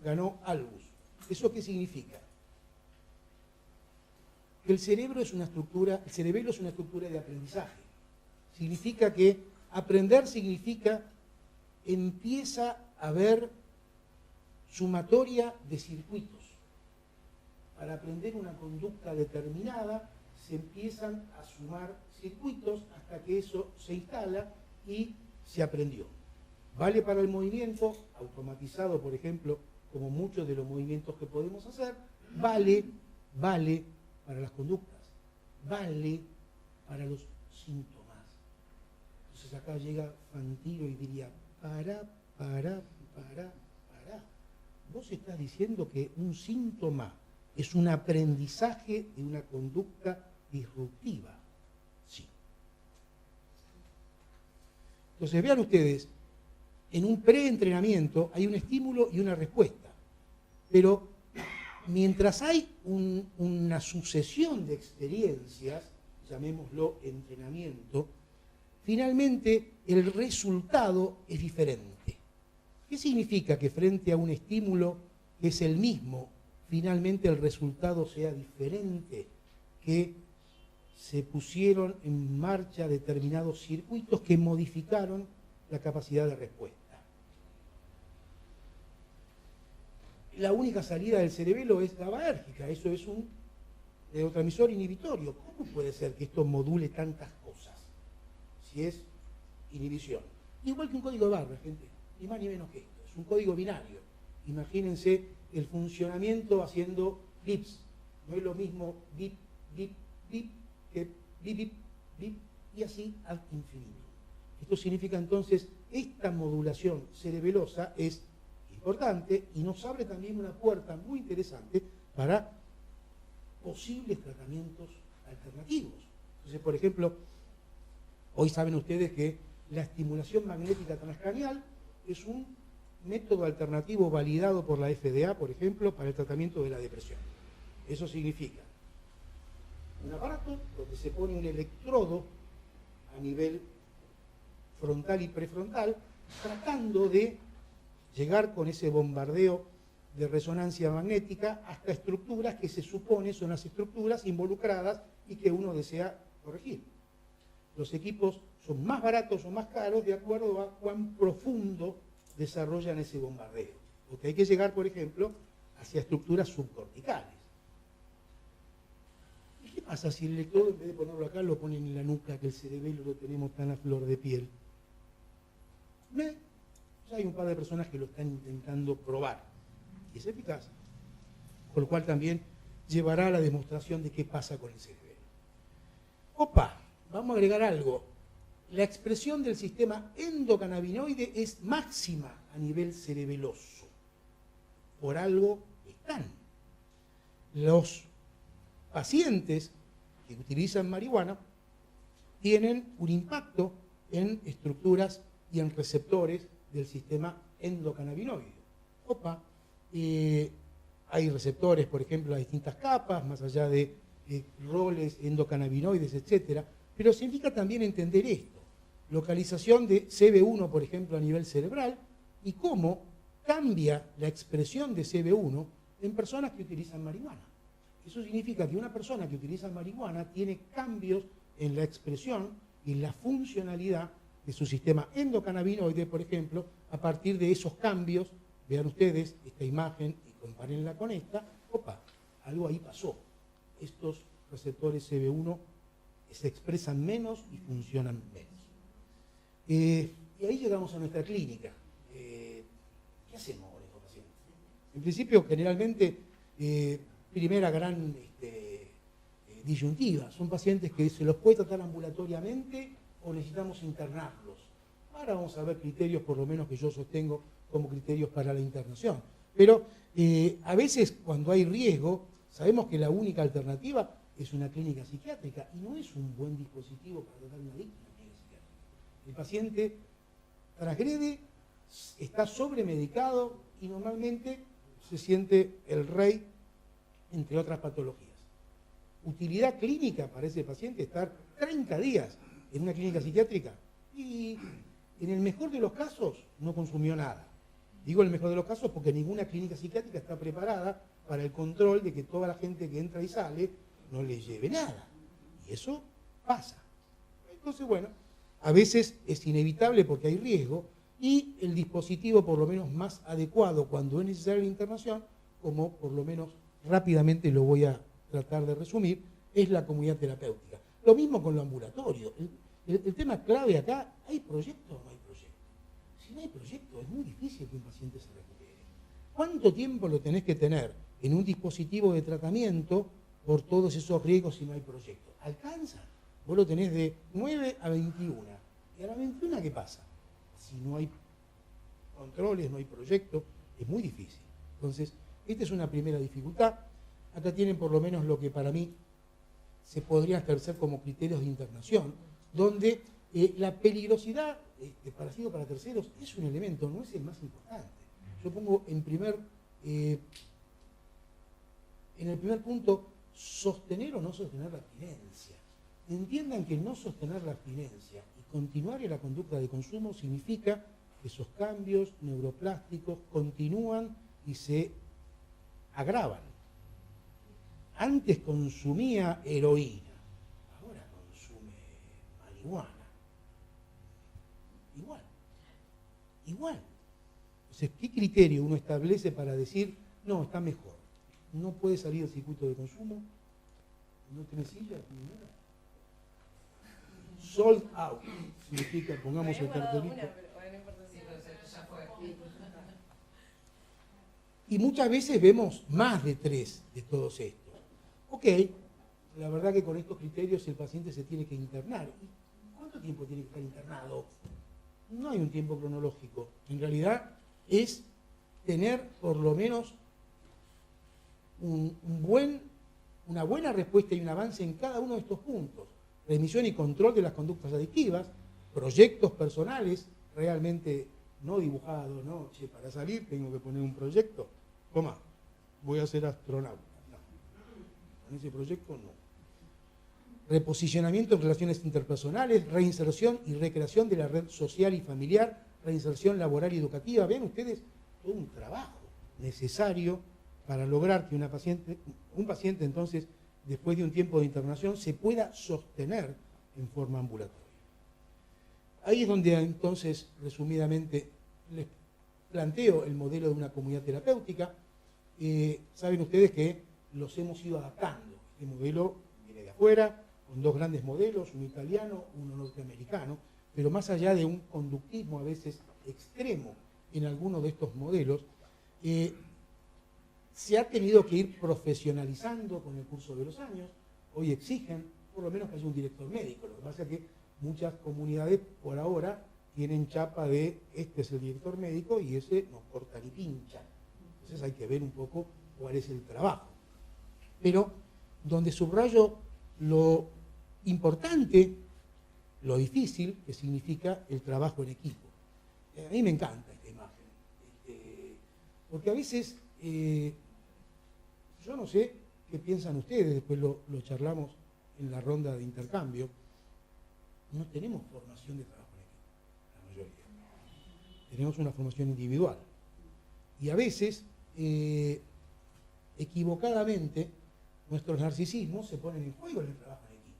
ganó Albus. ¿Eso qué significa? Que el cerebelo es una estructura de aprendizaje. Significa que aprender significa empieza a haber sumatoria de circuitos. Para aprender una conducta determinada se empiezan a sumar circuitos hasta que eso se instala y se aprendió. Vale para el movimiento, automatizado por ejemplo, como muchos de los movimientos que podemos hacer, vale para las conductas, vale para los síntomas. Entonces acá llega Fantino y diría, pará. Vos estás diciendo que un síntoma es un aprendizaje de una conducta disruptiva. Sí. Entonces vean ustedes, en un preentrenamiento hay un estímulo y una respuesta, pero mientras hay una sucesión de experiencias, llamémoslo entrenamiento, finalmente el resultado es diferente. ¿Qué significa que frente a un estímulo que es el mismo, finalmente el resultado sea diferente? Que se pusieron en marcha determinados circuitos que modificaron la capacidad de respuesta. La única salida del cerebelo es GABAérgica, eso es un neurotransmisor inhibitorio. ¿Cómo puede ser que esto module tantas cosas si es inhibición? Igual que un código de barra, gente, ni más ni menos que esto, es un código binario. Imagínense el funcionamiento haciendo bips, no es lo mismo bip, bip, bip, que bip, bip, bip, y así ad infinitum. Esto significa entonces, esta modulación cerebelosa es importante y nos abre también una puerta muy interesante para posibles tratamientos alternativos. Entonces, por ejemplo, hoy saben ustedes que la estimulación magnética transcranial es un método alternativo validado por la FDA, por ejemplo, para el tratamiento de la depresión. Eso significa un aparato donde se pone un electrodo a nivel frontal y prefrontal, tratando de llegar con ese bombardeo de resonancia magnética hasta estructuras que se supone son las estructuras involucradas y que uno desea corregir. Los equipos son más baratos o más caros de acuerdo a cuán profundo desarrollan ese bombardeo. Porque hay que llegar, por ejemplo, hacia estructuras subcorticales. ¿Y qué pasa si el electrodo, en vez de ponerlo acá, lo ponen en la nuca, que el cerebelo lo tenemos tan a flor de piel? Ya hay un par de personas que lo están intentando probar. Y es eficaz. Con lo cual también llevará a la demostración de qué pasa con el cerebelo. Opa, vamos a agregar algo. La expresión del sistema endocannabinoide es máxima a nivel cerebeloso. Por algo están. Los pacientes que utilizan marihuana tienen un impacto en estructuras y en receptores del sistema endocannabinoide. Opa, hay receptores, por ejemplo, a distintas capas, más allá de roles endocannabinoides, etc. Pero significa también entender esto. Localización de CB1, por ejemplo, a nivel cerebral, y cómo cambia la expresión de CB1 en personas que utilizan marihuana. Eso significa que una persona que utiliza marihuana tiene cambios en la expresión y en la funcionalidad de su sistema endocannabinoide, por ejemplo, a partir de esos cambios. Vean ustedes esta imagen y compárenla con esta. Opa, algo ahí pasó. Estos receptores CB1 se expresan menos y funcionan menos. Y ahí llegamos a nuestra clínica. ¿Qué hacemos con estos pacientes? En principio, generalmente, primera gran disyuntiva, son pacientes que se los puede tratar ambulatoriamente o necesitamos internarlos. Ahora vamos a ver criterios, por lo menos que yo sostengo como criterios para la internación. Pero a veces, cuando hay riesgo, sabemos que la única alternativa es una clínica psiquiátrica y no es un buen dispositivo para tratar una adicto. El paciente transgrede, está sobremedicado y normalmente se siente el rey, entre otras patologías. Utilidad clínica para ese paciente estar 30 días en una clínica psiquiátrica y en el mejor de los casos no consumió nada. Digo el mejor de los casos porque ninguna clínica psiquiátrica está preparada para el control de que toda la gente que entra y sale no le lleve nada. Y eso pasa. Entonces, bueno, a veces es inevitable porque hay riesgo y el dispositivo por lo menos más adecuado cuando es necesaria la internación, como por lo menos rápidamente lo voy a tratar de resumir, es la comunidad terapéutica. Lo mismo con lo ambulatorio. El tema clave acá, ¿hay proyecto o no hay proyecto? Si no hay proyecto es muy difícil que un paciente se recupere. ¿Cuánto tiempo lo tenés que tener en un dispositivo de tratamiento por todos esos riesgos si no hay proyecto? ¿Alcanza? Vos lo tenés de 9 a 21. ¿Y a la 21 qué pasa? Si no hay controles, no hay proyecto, es muy difícil. Entonces, esta es una primera dificultad. Acá tienen por lo menos lo que para mí se podría establecer como criterios de internación, donde la peligrosidad para terceros es un elemento, no es el más importante. Yo pongo en el primer punto, sostener o no sostener la abstinencia. Entiendan que no sostener la abstinencia y continuar en la conducta de consumo significa que esos cambios neuroplásticos continúan y se agravan. Antes consumía heroína, ahora consume marihuana. Igual. Entonces, ¿qué criterio uno establece para decir, no, está mejor? No puede salir del circuito de consumo, no tiene silla, ni nada. Sold out significa, pongamos el cartelito. Y muchas veces vemos más de 3 de todos estos. Ok, la verdad que con estos criterios el paciente se tiene que internar. ¿Y cuánto tiempo tiene que estar internado? No hay un tiempo cronológico. En realidad es tener por lo menos una buena respuesta y un avance en cada uno de estos puntos. Remisión y control de las conductas adictivas, proyectos personales, realmente no dibujados, no, che, para salir tengo que poner un proyecto. Toma, voy a ser astronauta. No, con ese proyecto no. Reposicionamiento en relaciones interpersonales, reinserción y recreación de la red social y familiar, reinserción laboral y educativa. Ven ustedes, todo un trabajo necesario para lograr que un paciente entonces, después de un tiempo de internación, se pueda sostener en forma ambulatoria. Ahí es donde entonces, resumidamente, les planteo el modelo de una comunidad terapéutica. Saben ustedes que los hemos ido adaptando. Este modelo viene de afuera, con 2 grandes modelos, uno italiano, uno norteamericano, pero más allá de un conductismo a veces extremo en algunos de estos modelos, se ha tenido que ir profesionalizando con el curso de los años. Hoy exigen por lo menos que haya un director médico. Lo que pasa es que muchas comunidades por ahora tienen chapa de este es el director médico y ese no corta ni pincha. Entonces hay que ver un poco cuál es el trabajo. Pero donde subrayo lo importante, lo difícil que significa el trabajo en equipo. A mí me encanta esta imagen. Porque a veces, yo no sé qué piensan ustedes, después lo charlamos en la ronda de intercambio, no tenemos formación de trabajo en equipo, la mayoría. Tenemos una formación individual. Y a veces, equivocadamente, nuestros narcisismos se ponen en juego en el trabajo en equipo.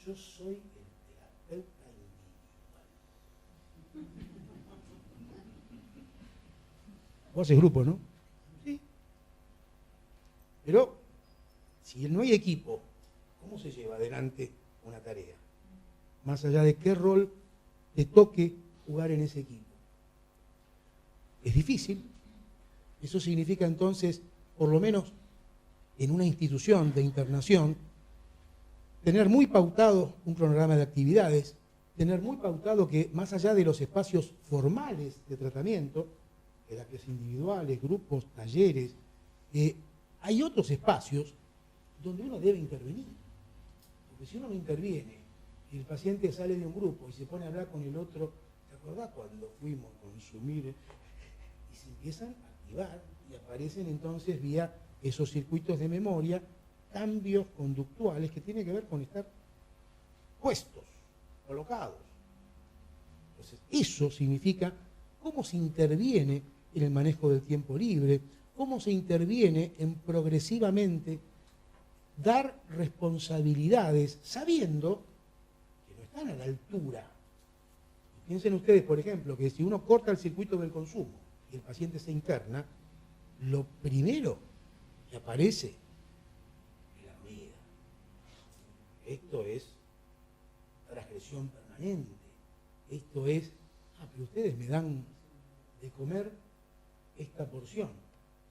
Yo soy el terapeuta individual. Vos haces grupo, ¿no? Sí. Pero, si no hay equipo, ¿cómo se lleva adelante una tarea? Más allá de qué rol te toque jugar en ese equipo. Es difícil. Eso significa entonces, por lo menos en una institución de internación, tener muy pautado un cronograma de actividades, tener muy pautado que más allá de los espacios formales de tratamiento, terapias individuales, grupos, talleres, hay otros espacios donde uno debe intervenir. Porque si uno no interviene y el paciente sale de un grupo y se pone a hablar con el otro, ¿te acordás cuando fuimos a consumir? Y se empiezan a activar y aparecen entonces vía esos circuitos de memoria cambios conductuales que tienen que ver con estar puestos, colocados. Entonces, eso significa cómo se interviene en el manejo del tiempo libre, cómo se interviene en progresivamente dar responsabilidades sabiendo que no están a la altura. Y piensen ustedes, por ejemplo, que si uno corta el circuito del consumo y el paciente se interna, lo primero que aparece es la comida. Esto es transgresión permanente. Esto es, pero ustedes me dan de comer esta porción.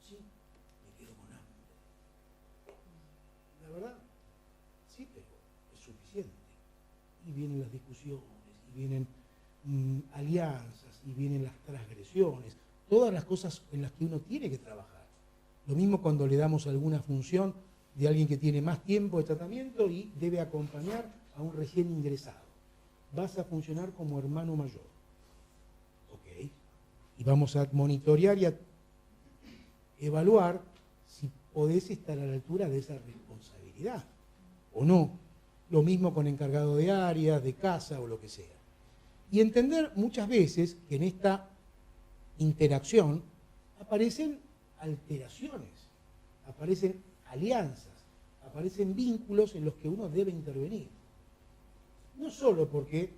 Sí, me quedo con hambre. La verdad, sí, pero es suficiente. Y vienen las discusiones, y vienen alianzas, y vienen las transgresiones, todas las cosas en las que uno tiene que trabajar. Lo mismo cuando le damos alguna función de alguien que tiene más tiempo de tratamiento y debe acompañar a un recién ingresado. Vas a funcionar como hermano mayor. Ok. Y vamos a monitorear y a evaluar si podés estar a la altura de esa responsabilidad o no. Lo mismo con encargado de áreas, de casa o lo que sea. Y entender muchas veces que en esta interacción aparecen alteraciones, aparecen alianzas, aparecen vínculos en los que uno debe intervenir. No solo porque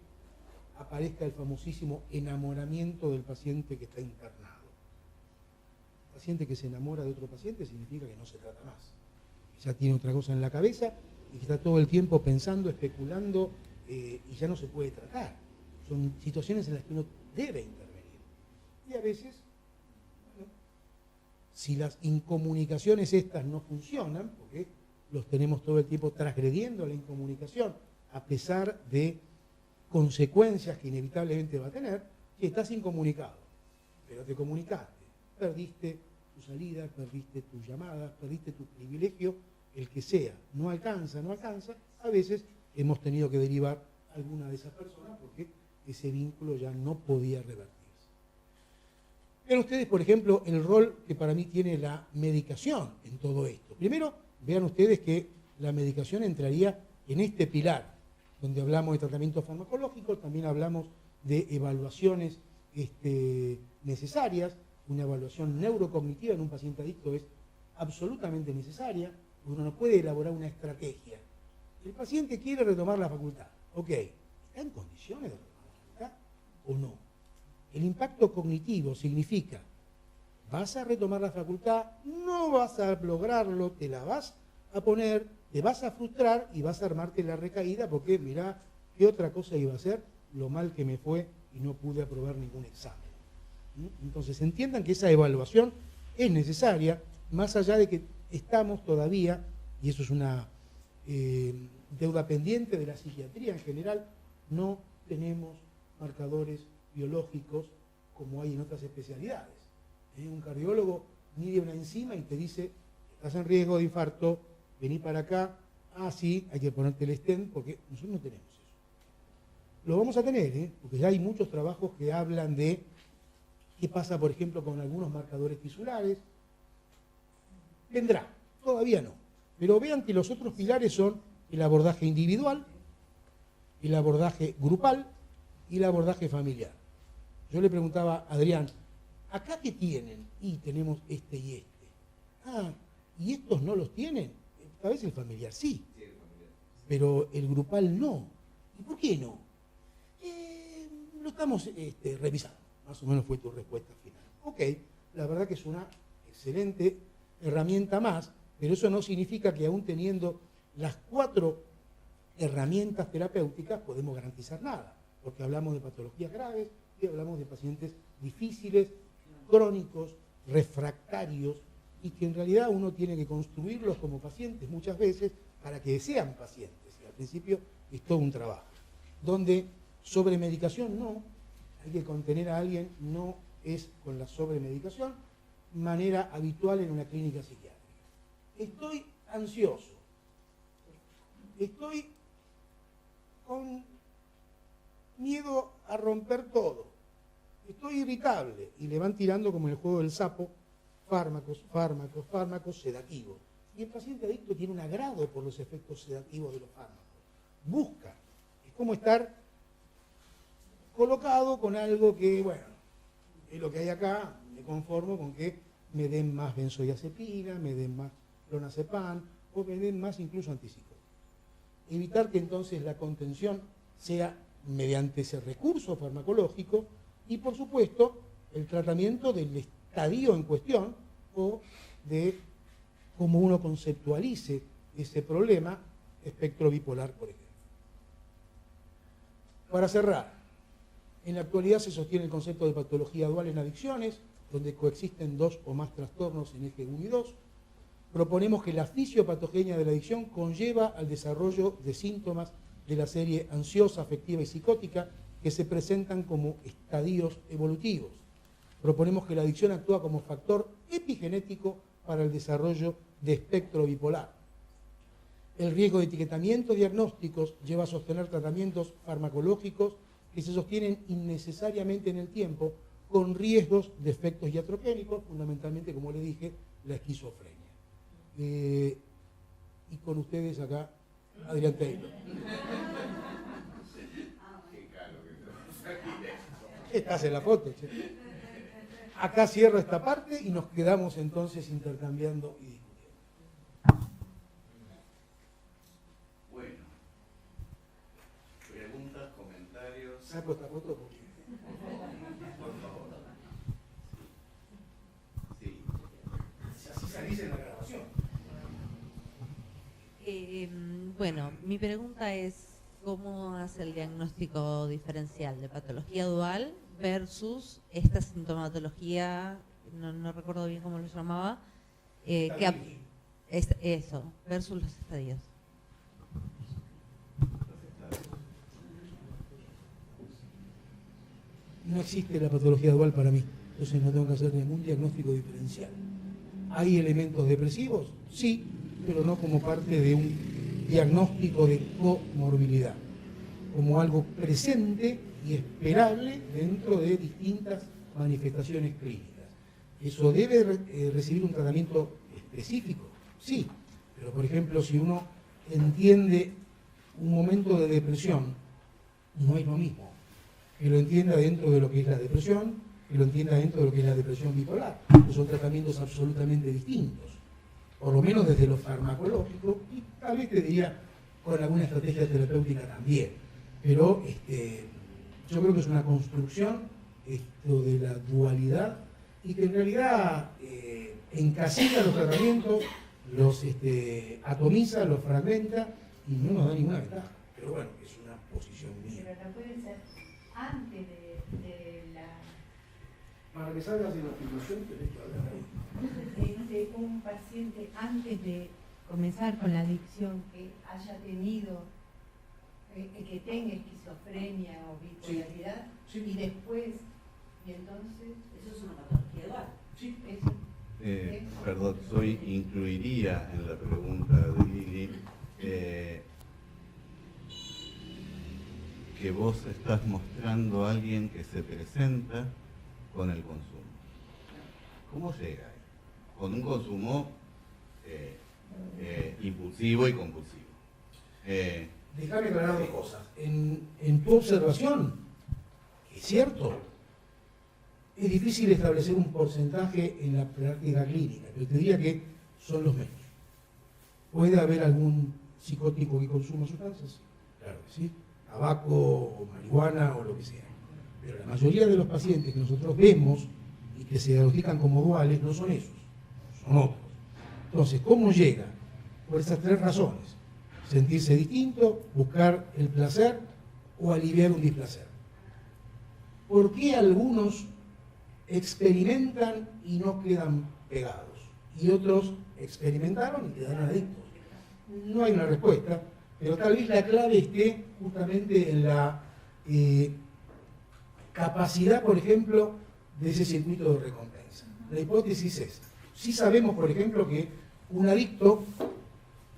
aparezca el famosísimo enamoramiento del paciente que está internado. El paciente que se enamora de otro paciente significa que no se trata más. Ya tiene otra cosa en la cabeza y que está todo el tiempo pensando, especulando y ya no se puede tratar. Son situaciones en las que uno debe intervenir. Y a veces, bueno, si las incomunicaciones estas no funcionan, porque los tenemos todo el tiempo transgrediendo la incomunicación, a pesar de consecuencias que inevitablemente va a tener, que estás incomunicado, pero te comunicaste, perdiste tu salida, perdiste tus llamadas, perdiste tu privilegio, el que sea, no alcanza, a veces hemos tenido que derivar a alguna de esas personas porque ese vínculo ya no podía revertirse. Vean ustedes, por ejemplo, el rol que para mí tiene la medicación en todo esto. Primero, vean ustedes que la medicación entraría en este pilar, donde hablamos de tratamiento farmacológico, también hablamos de evaluaciones necesarias. Una evaluación neurocognitiva en un paciente adicto es absolutamente necesaria, porque uno no puede elaborar una estrategia. El paciente quiere retomar la facultad. Ok, ¿está en condiciones de retomar la facultad o no? El impacto cognitivo significa, vas a retomar la facultad, no vas a lograrlo, te la vas a poner, te vas a frustrar y vas a armarte la recaída porque mirá, ¿qué otra cosa iba a hacer? Lo mal que me fue y no pude aprobar ningún examen. Entonces entiendan que esa evaluación es necesaria, más allá de que estamos todavía, y eso es una deuda pendiente de la psiquiatría en general, no tenemos marcadores biológicos como hay en otras especialidades. Un cardiólogo mide una enzima y te dice, estás en riesgo de infarto, vení para acá, sí, hay que ponerte el stent, porque nosotros no tenemos eso. Lo vamos a tener, porque ya hay muchos trabajos que hablan de ¿Qué pasa, por ejemplo, con algunos marcadores tisulares? Vendrá, todavía no. Pero vean que los otros pilares son el abordaje individual, el abordaje grupal y el abordaje familiar. Yo le preguntaba a Adrián, ¿acá qué tienen? Y tenemos este y este. Ah, ¿y estos no los tienen? A veces el familiar sí, pero el grupal no. ¿Y por qué no? Lo estamos revisando. Más o menos fue tu respuesta final. Ok, la verdad que es una excelente herramienta más, pero eso no significa que aún teniendo las 4 herramientas terapéuticas podemos garantizar nada, porque hablamos de patologías graves y hablamos de pacientes difíciles, crónicos, refractarios, y que en realidad uno tiene que construirlos como pacientes muchas veces para que sean pacientes. Y al principio es todo un trabajo, donde sobremedicación no, hay que contener a alguien, no es con la sobremedicación, manera habitual en una clínica psiquiátrica. Estoy ansioso, estoy con miedo a romper todo, estoy irritable, y le van tirando como en el juego del sapo, fármacos, fármacos, fármacos, sedativos. Y el paciente adicto tiene un agrado por los efectos sedativos de los fármacos. Busca, es como estar colocado con algo que, bueno, es lo que hay acá, me conformo con que me den más benzodiazepina, me den más clonazepam, o me den más incluso antipsicóticos. Evitar que entonces la contención sea mediante ese recurso farmacológico y, por supuesto, el tratamiento del estadio en cuestión o de cómo uno conceptualice ese problema, espectro bipolar, por ejemplo. Para cerrar, en la actualidad se sostiene el concepto de patología dual en adicciones, donde coexisten 2 o más trastornos en eje 1 y 2. Proponemos que la fisiopatogenia de la adicción conlleva al desarrollo de síntomas de la serie ansiosa, afectiva y psicótica que se presentan como estadios evolutivos. Proponemos que la adicción actúa como factor epigenético para el desarrollo de espectro bipolar. El riesgo de etiquetamientos diagnósticos lleva a sostener tratamientos farmacológicos que se sostienen innecesariamente en el tiempo, con riesgos de efectos iatrogénicos, fundamentalmente, como le dije, la esquizofrenia. Y con ustedes acá, Adrián Taylor. Estás en la foto, che. Acá cierro esta parte y nos quedamos entonces intercambiando y discutiendo. Bueno, preguntas, comentarios. Saco esta foto porque... Por favor. Sí. Así salís en la grabación. Bueno, mi pregunta es ¿cómo hace el diagnóstico diferencial de patología dual versus esta sintomatología, no recuerdo bien cómo lo llamaba, eso, versus los estadios? No existe la patología dual para mí, entonces no tengo que hacer ningún diagnóstico diferencial. ¿Hay elementos depresivos? Sí, pero no como parte de un diagnóstico de comorbilidad, como algo presente y esperable dentro de distintas manifestaciones clínicas. ¿Eso debe recibir un tratamiento específico? Sí, pero por ejemplo, si uno entiende un momento de depresión, no es lo mismo que lo entienda dentro de lo que es la depresión, que lo entienda dentro de lo que es la depresión bipolar, que son tratamientos absolutamente distintos, por lo menos desde lo farmacológico, y tal vez te diría con alguna estrategia terapéutica también, pero yo creo que es una construcción esto de la dualidad y que en realidad encasilla los tratamientos, los atomiza, los fragmenta y no nos da ninguna ventaja. Pero bueno, es una posición mía. Pero no puede ser antes de la... Para que salgas de la afirmación tenés que hablar ahí. Un paciente antes de comenzar con la adicción que haya tenido, que tenga esquizofrenia o bipolaridad, Sí. y después, y entonces... Eso es una patología dual. Sí. Eso. Perdón, incluiría en la pregunta de Lili que vos estás mostrando a alguien que se presenta con el consumo. ¿Cómo llega? Con un consumo impulsivo y compulsivo. Déjame aclarar dos cosas. En tu observación, es cierto, es difícil establecer un porcentaje en la práctica clínica, pero te diría que son los menos. ¿Puede haber algún psicótico que consuma sustancias? Claro que sí. Tabaco, o marihuana o lo que sea. Pero la mayoría de los pacientes que nosotros vemos y que se diagnostican como duales no son esos, son otros. Entonces, ¿cómo llega? Por esas tres razones. Sentirse distinto, buscar el placer o aliviar un displacer. ¿Por qué algunos experimentan y no quedan pegados? Y otros experimentaron y quedaron adictos. No hay una respuesta, pero tal vez la clave esté justamente en la capacidad, por ejemplo, de ese circuito de recompensa. La hipótesis es, sí sabemos, por ejemplo, que un adicto,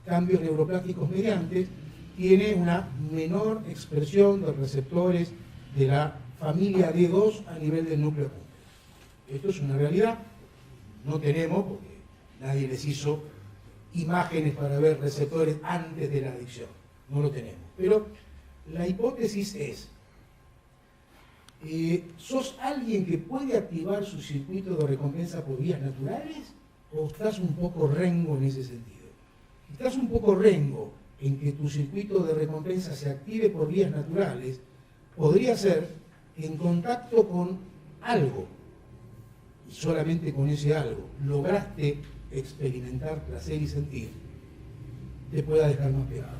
cambios neuroplásticos mediante, tiene una menor expresión de receptores de la familia D2 a nivel del núcleo accumbens. Esto es una realidad, no tenemos, porque nadie les hizo imágenes para ver receptores antes de la adicción, no lo tenemos. Pero la hipótesis es, ¿sos alguien que puede activar su circuito de recompensa por vías naturales o estás un poco rengo en ese sentido? Si estás un poco rengo en que tu circuito de recompensa se active por vías naturales, podría ser que en contacto con algo, y solamente con ese algo, lograste experimentar placer y sentir, te pueda dejar más pegado.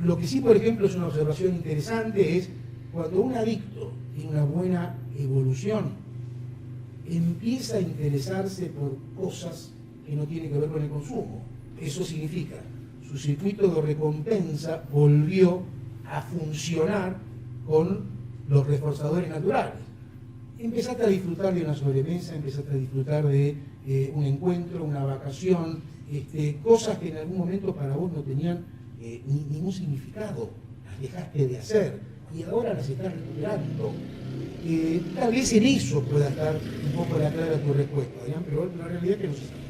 Lo que sí, por ejemplo, es una observación interesante es cuando un adicto tiene una buena evolución, empieza a interesarse por cosas que no tienen que ver con el consumo. Eso significa, su circuito de recompensa volvió a funcionar con los reforzadores naturales. Empezaste a disfrutar de una sobremesa, empezaste a disfrutar de un encuentro, una vacación, cosas que en algún momento para vos no tenían ningún significado, las dejaste de hacer y ahora las estás recuperando. Tal vez en eso pueda estar un poco la clave de tu respuesta, Adrián, pero la realidad es que no se sabe.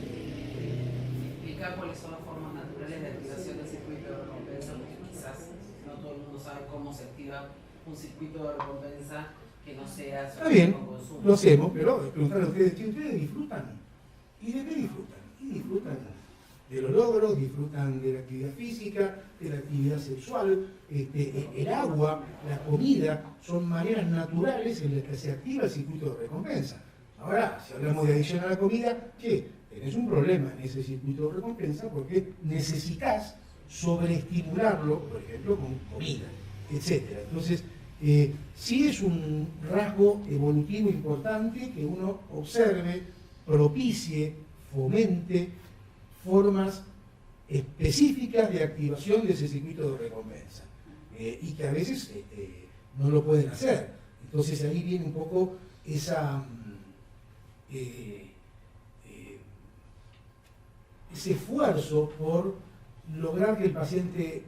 Explicar cuáles son las formas naturales de activación del circuito de recompensa, porque quizás no todo el mundo sabe cómo se activa un circuito de recompensa que no sea Está bien, con consumo. lo hacemos, pero preguntarle a ustedes, ¿qué ustedes disfrutan? ¿Y de qué disfrutan? Y disfrutan de los logros, disfrutan de la actividad física, de la actividad sexual, el agua, la comida, son maneras naturales en las que se activa el circuito de recompensa. Ahora, si hablamos de adicción a la comida, ¿qué? Tenés un problema en ese circuito de recompensa porque necesitas sobreestimularlo, por ejemplo, con comida, etc. Entonces, sí es un rasgo evolutivo importante que uno observe, propicie, fomente formas específicas de activación de ese circuito de recompensa y que a veces no lo pueden hacer. Entonces ahí viene un poco ese esfuerzo por lograr que el paciente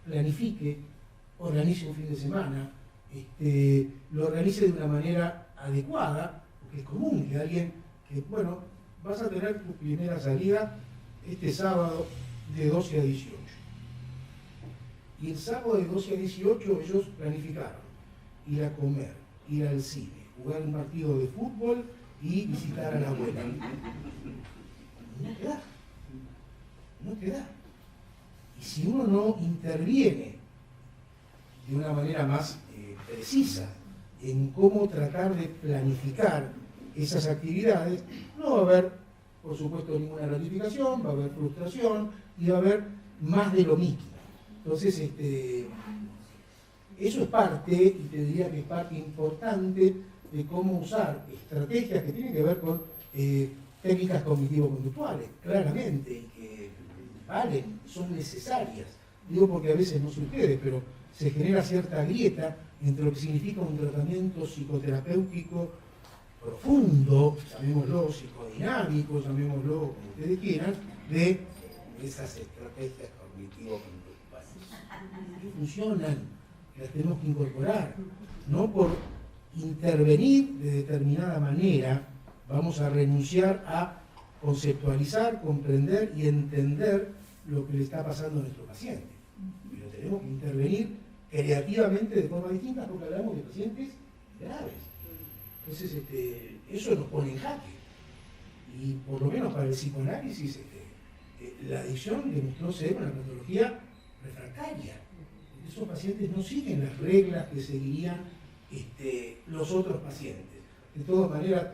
planifique, organice un fin de semana, lo organice de una manera adecuada, porque es común que alguien que, bueno, vas a tener tu primera salida este sábado de 12 a 18. Y el sábado de 12 a 18 ellos planificaron ir a comer, ir al cine, jugar un partido de fútbol y visitar a la abuela. No te da. Y si uno no interviene de una manera más precisa en cómo tratar de planificar esas actividades, no va a haber, por supuesto, ninguna gratificación, va a haber frustración y va a haber más de lo mismo. Entonces, eso es parte, y te diría que es parte importante de cómo usar estrategias que tienen que ver con técnicas cognitivo-conductuales, claramente, y que valen, son necesarias. Digo porque a veces, no sé ustedes, pero se genera cierta grieta entre lo que significa un tratamiento psicoterapéutico profundo, llamémoslo psicodinámico, llamémoslo como ustedes quieran, de esas estrategias cognitivo-conductuales. Que funcionan, que las tenemos que incorporar, no por intervenir de determinada manera, vamos a renunciar a conceptualizar, comprender y entender lo que le está pasando a nuestro paciente. Pero tenemos que intervenir creativamente de forma distinta porque hablamos de pacientes graves. Entonces, eso nos pone en jaque. Y por lo menos para el psicoanálisis, la adicción demostró ser una patología refractaria. Esos pacientes no siguen las reglas que seguirían los otros pacientes. De todas maneras,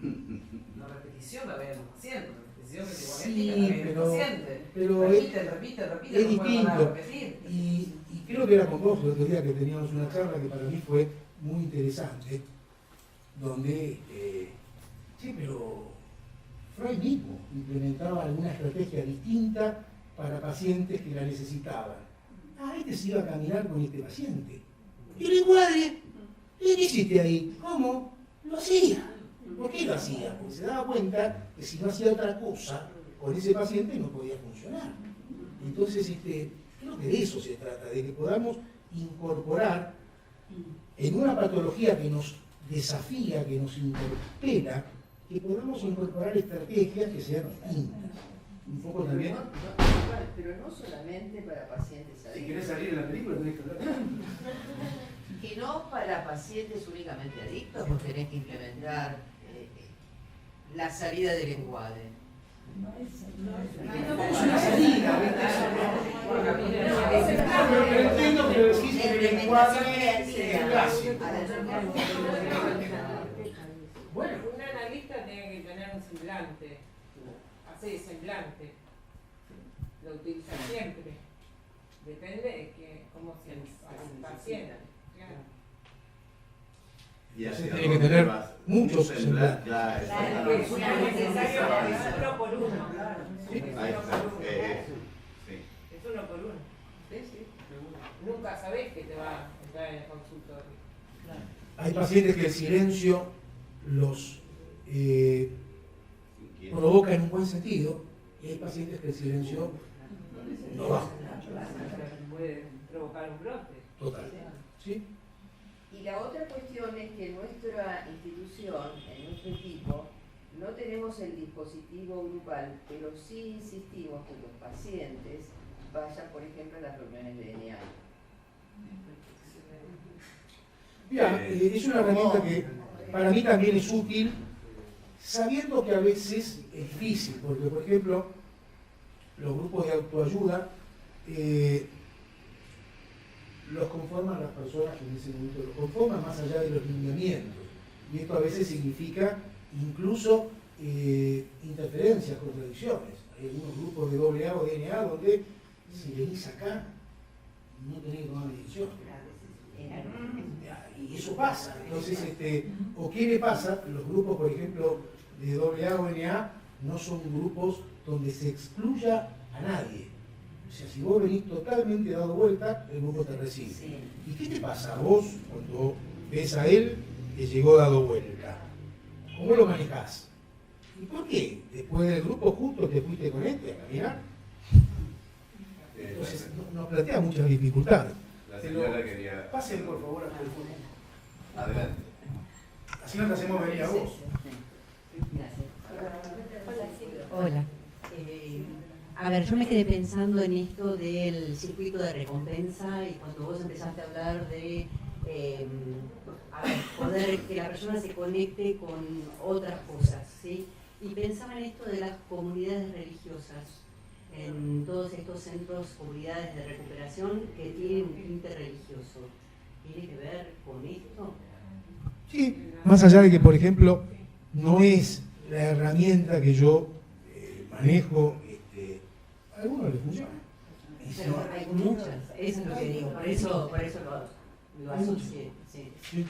La repetición la ven los pacientes, la repetición que sí, la ven los pacientes. pero repite, es no pueden parar de distinto. repetir. Y creo que era con vos el otro día que teníamos una charla que para mí fue muy interesante, donde, sí, pero Freud mismo implementaba alguna estrategia distinta para pacientes que la necesitaban. Se iba a caminar con este paciente. Y el encuadre, ¿qué hiciste ahí? ¿Cómo? Lo hacía. ¿Por qué lo hacía? Porque se daba cuenta que si no hacía otra cosa con ese paciente no podía funcionar. Entonces, creo que de eso se trata, de que podamos incorporar en una patología que nos desafía, que nos interpela, que podamos incorporar estrategias que sean distintas. Un poco también. Pero no solamente para pacientes adictos. Si querés salir en la película, tenés que hablar. Que no para pacientes únicamente adictos, vos tenés que implementar la salida del encuadre. No es una salida, pero entiendo que lo decís en el encuadre clásico. Bueno, un analista tiene que tener un semblante, así, semblante. Lo utiliza siempre. Depende de cómo se el paciente. Claro. Y así Tiene que tener muchos semblantes. semblantes. Claro, Es necesario uno por uno. ahí está. Sí. Es uno por uno. Nunca sabés que te va a entrar en el consultorio. Hay pacientes que el silencio los provoca en un buen sentido y hay pacientes que el silencio no va. Puede provocar un brote. Total. ¿Sí? Y la otra cuestión es que en nuestra institución, en nuestro equipo, no tenemos el dispositivo grupal, pero sí insistimos que los pacientes vayan, por ejemplo, a las reuniones de DNA. Mira, es una herramienta que para mí también es útil, sabiendo que a veces es difícil, porque por ejemplo, los grupos de autoayuda los conforman las personas que en ese momento los conforman más allá de los lineamientos. Y esto a veces significa incluso interferencias, contradicciones. Hay algunos grupos de AA o DNA donde si venís acá no tenés que tomar decisión. Y eso pasa. Entonces, ¿o qué le pasa? Los grupos, por ejemplo, de AA o NA no son grupos donde se excluya a nadie. O sea, si vos venís totalmente dado vuelta, el grupo te recibe. Sí. ¿Y qué te pasa a vos cuando ves a él que llegó dado vuelta? ¿Cómo lo manejás? ¿Y por qué? Después del grupo justo te fuiste con este a caminar. Entonces nos plantea muchas dificultades. La señora quería. Pasen por favor a el fondo. Adelante. Así no te hacemos venir a vos. Hola. A ver, yo me quedé pensando en esto del circuito de recompensa y cuando vos empezaste a hablar de poder que la persona se conecte con otras cosas, ¿sí? Y pensaba en esto de las comunidades religiosas, en todos estos centros, comunidades de recuperación que tienen un tinte religioso. ¿Tiene que ver con esto? Sí, más allá de que, por ejemplo, no es la herramienta que yo manejo, a algunos les funciona. Pero hay muchas, eso es lo que digo, por eso lo asocié. Sí. Sí.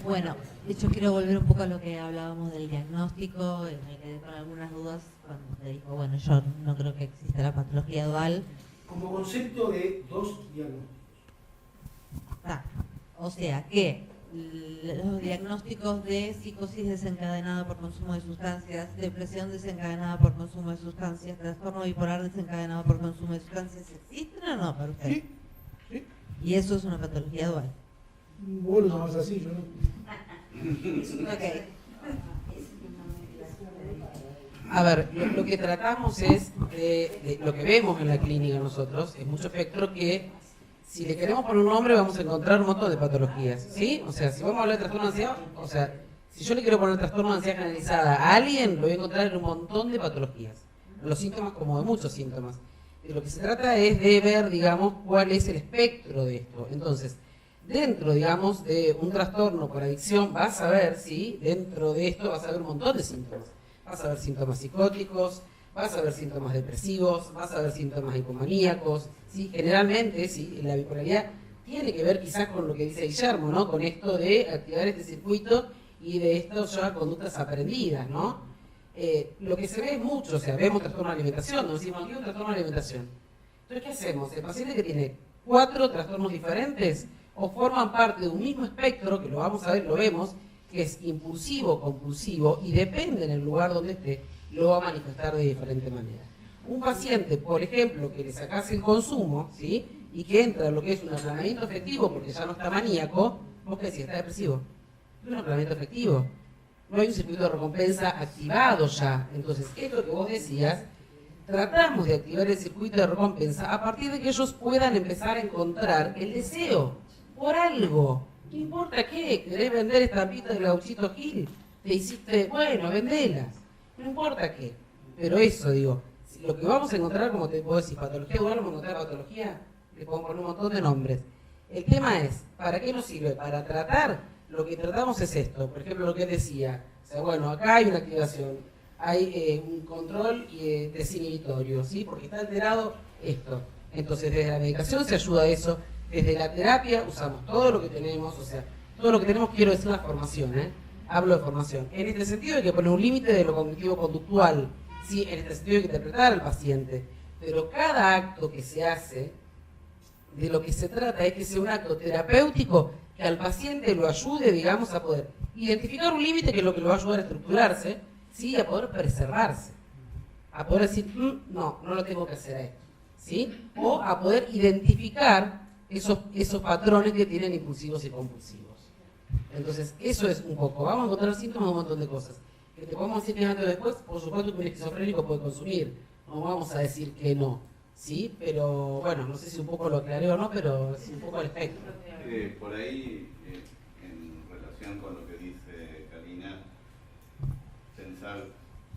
Bueno, de hecho quiero volver un poco a lo que hablábamos del diagnóstico, me quedé con algunas dudas cuando te dijo, bueno, yo no creo que exista la patología dual. Como concepto de dos diagnósticos. O sea que los diagnósticos de psicosis desencadenada por consumo de sustancias, depresión desencadenada por consumo de sustancias, trastorno bipolar desencadenado por consumo de sustancias, ¿existen o no para usted? Sí, sí. Y eso es una patología dual. Vos lo llamás así, yo no. Ok. A ver, lo que tratamos es, de lo que vemos en la clínica nosotros, es mucho espectro que, si le queremos poner un nombre, vamos a encontrar un montón de patologías, ¿sí? O sea, si vamos a hablar de trastorno de ansiedad, o sea, si yo le quiero poner trastorno de ansiedad generalizada a alguien, lo voy a encontrar en un montón de patologías. Los síntomas como de muchos síntomas. De lo que se trata es de ver, digamos, cuál es el espectro de esto. Entonces, dentro, digamos, de un trastorno por adicción, vas a ver, ¿sí? Dentro de esto vas a ver un montón de síntomas. Vas a ver síntomas psicóticos, vas a ver síntomas depresivos, vas a ver síntomas hipomaníacos, ¿sí? Generalmente, ¿sí? La bipolaridad tiene que ver quizás con lo que dice Guillermo, ¿no? Con esto de activar este circuito y de estas ya conductas aprendidas, ¿no? Lo que se ve es mucho, o sea, vemos trastorno de alimentación, nos decimos, aquí hay un trastorno de alimentación. Entonces, ¿qué hacemos? El paciente que tiene 4 trastornos diferentes o forman parte de un mismo espectro, que lo vamos a ver, lo vemos, que es impulsivo, compulsivo, y depende en el lugar donde esté, lo va a manifestar de diferente manera. Un paciente, por ejemplo, que le sacase el consumo, ¿sí? Y que entra en lo que es un aplanamiento afectivo porque ya no está maníaco, vos qué decís, está depresivo. Es un aplanamiento afectivo. No hay un circuito de recompensa activado ya. Entonces, esto que vos decías, tratamos de activar el circuito de recompensa a partir de que ellos puedan empezar a encontrar el deseo por algo. No importa qué, querés vender estampitas de Gauchito Gil, te hiciste, bueno, vendelas. No importa qué. Pero eso, digo, lo que vamos a encontrar, como te puedo decir, patología dual, vamos a encontrar patología, le podemos poner un montón de nombres. El tema es, ¿para qué nos sirve? Para tratar, lo que tratamos es esto. Por ejemplo, lo que decía, o sea, bueno, acá hay una activación, hay un control desinhibitorio, ¿sí? Porque está alterado esto. Entonces, desde la medicación se ayuda a eso. Desde la terapia usamos todo lo que tenemos, o sea, todo lo que tenemos, quiero decir la formación, hablo de formación. En este sentido hay que poner un límite de lo cognitivo-conductual, ¿sí? En este sentido hay que interpretar al paciente. Pero cada acto que se hace, de lo que se trata es que sea un acto terapéutico que al paciente lo ayude, digamos, a poder identificar un límite que es lo que lo va a ayudar a estructurarse, ¿sí? A poder preservarse, a poder decir, no lo tengo que hacer a esto, ¿sí? O a poder identificar esos patrones que tienen impulsivos y compulsivos. Entonces, eso es un poco. Vamos a encontrar síntomas de un montón de cosas. Que te podemos decir que antes o después, por supuesto que un esquizofrénico puede consumir. No vamos a decir que no, ¿sí? Pero, bueno, no sé si un poco lo aclaré o no, pero es un poco al espectro. Por ahí, en relación con lo que dice Karina, pensar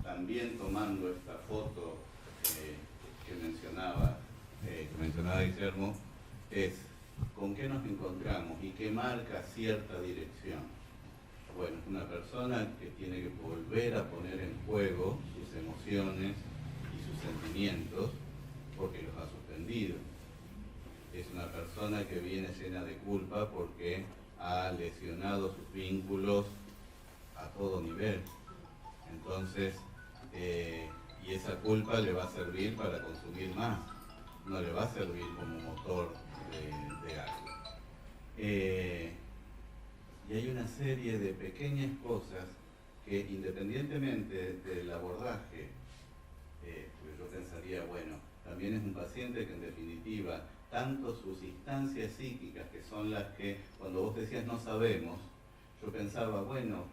también tomando esta foto que mencionaba Guillermo, es con qué nos encontramos y qué marca cierta dirección. Bueno, una persona que tiene que volver a poner en juego sus emociones y sus sentimientos porque los ha suspendido. Es una persona que viene llena de culpa porque ha lesionado sus vínculos a todo nivel. Entonces, y esa culpa le va a servir para consumir más, no le va a servir como motor de algo. Y hay una serie de pequeñas cosas que, independientemente del abordaje, pues yo pensaría, bueno, también es un paciente que en definitiva, tanto sus instancias psíquicas, que son las que, cuando vos decías no sabemos, yo pensaba, bueno,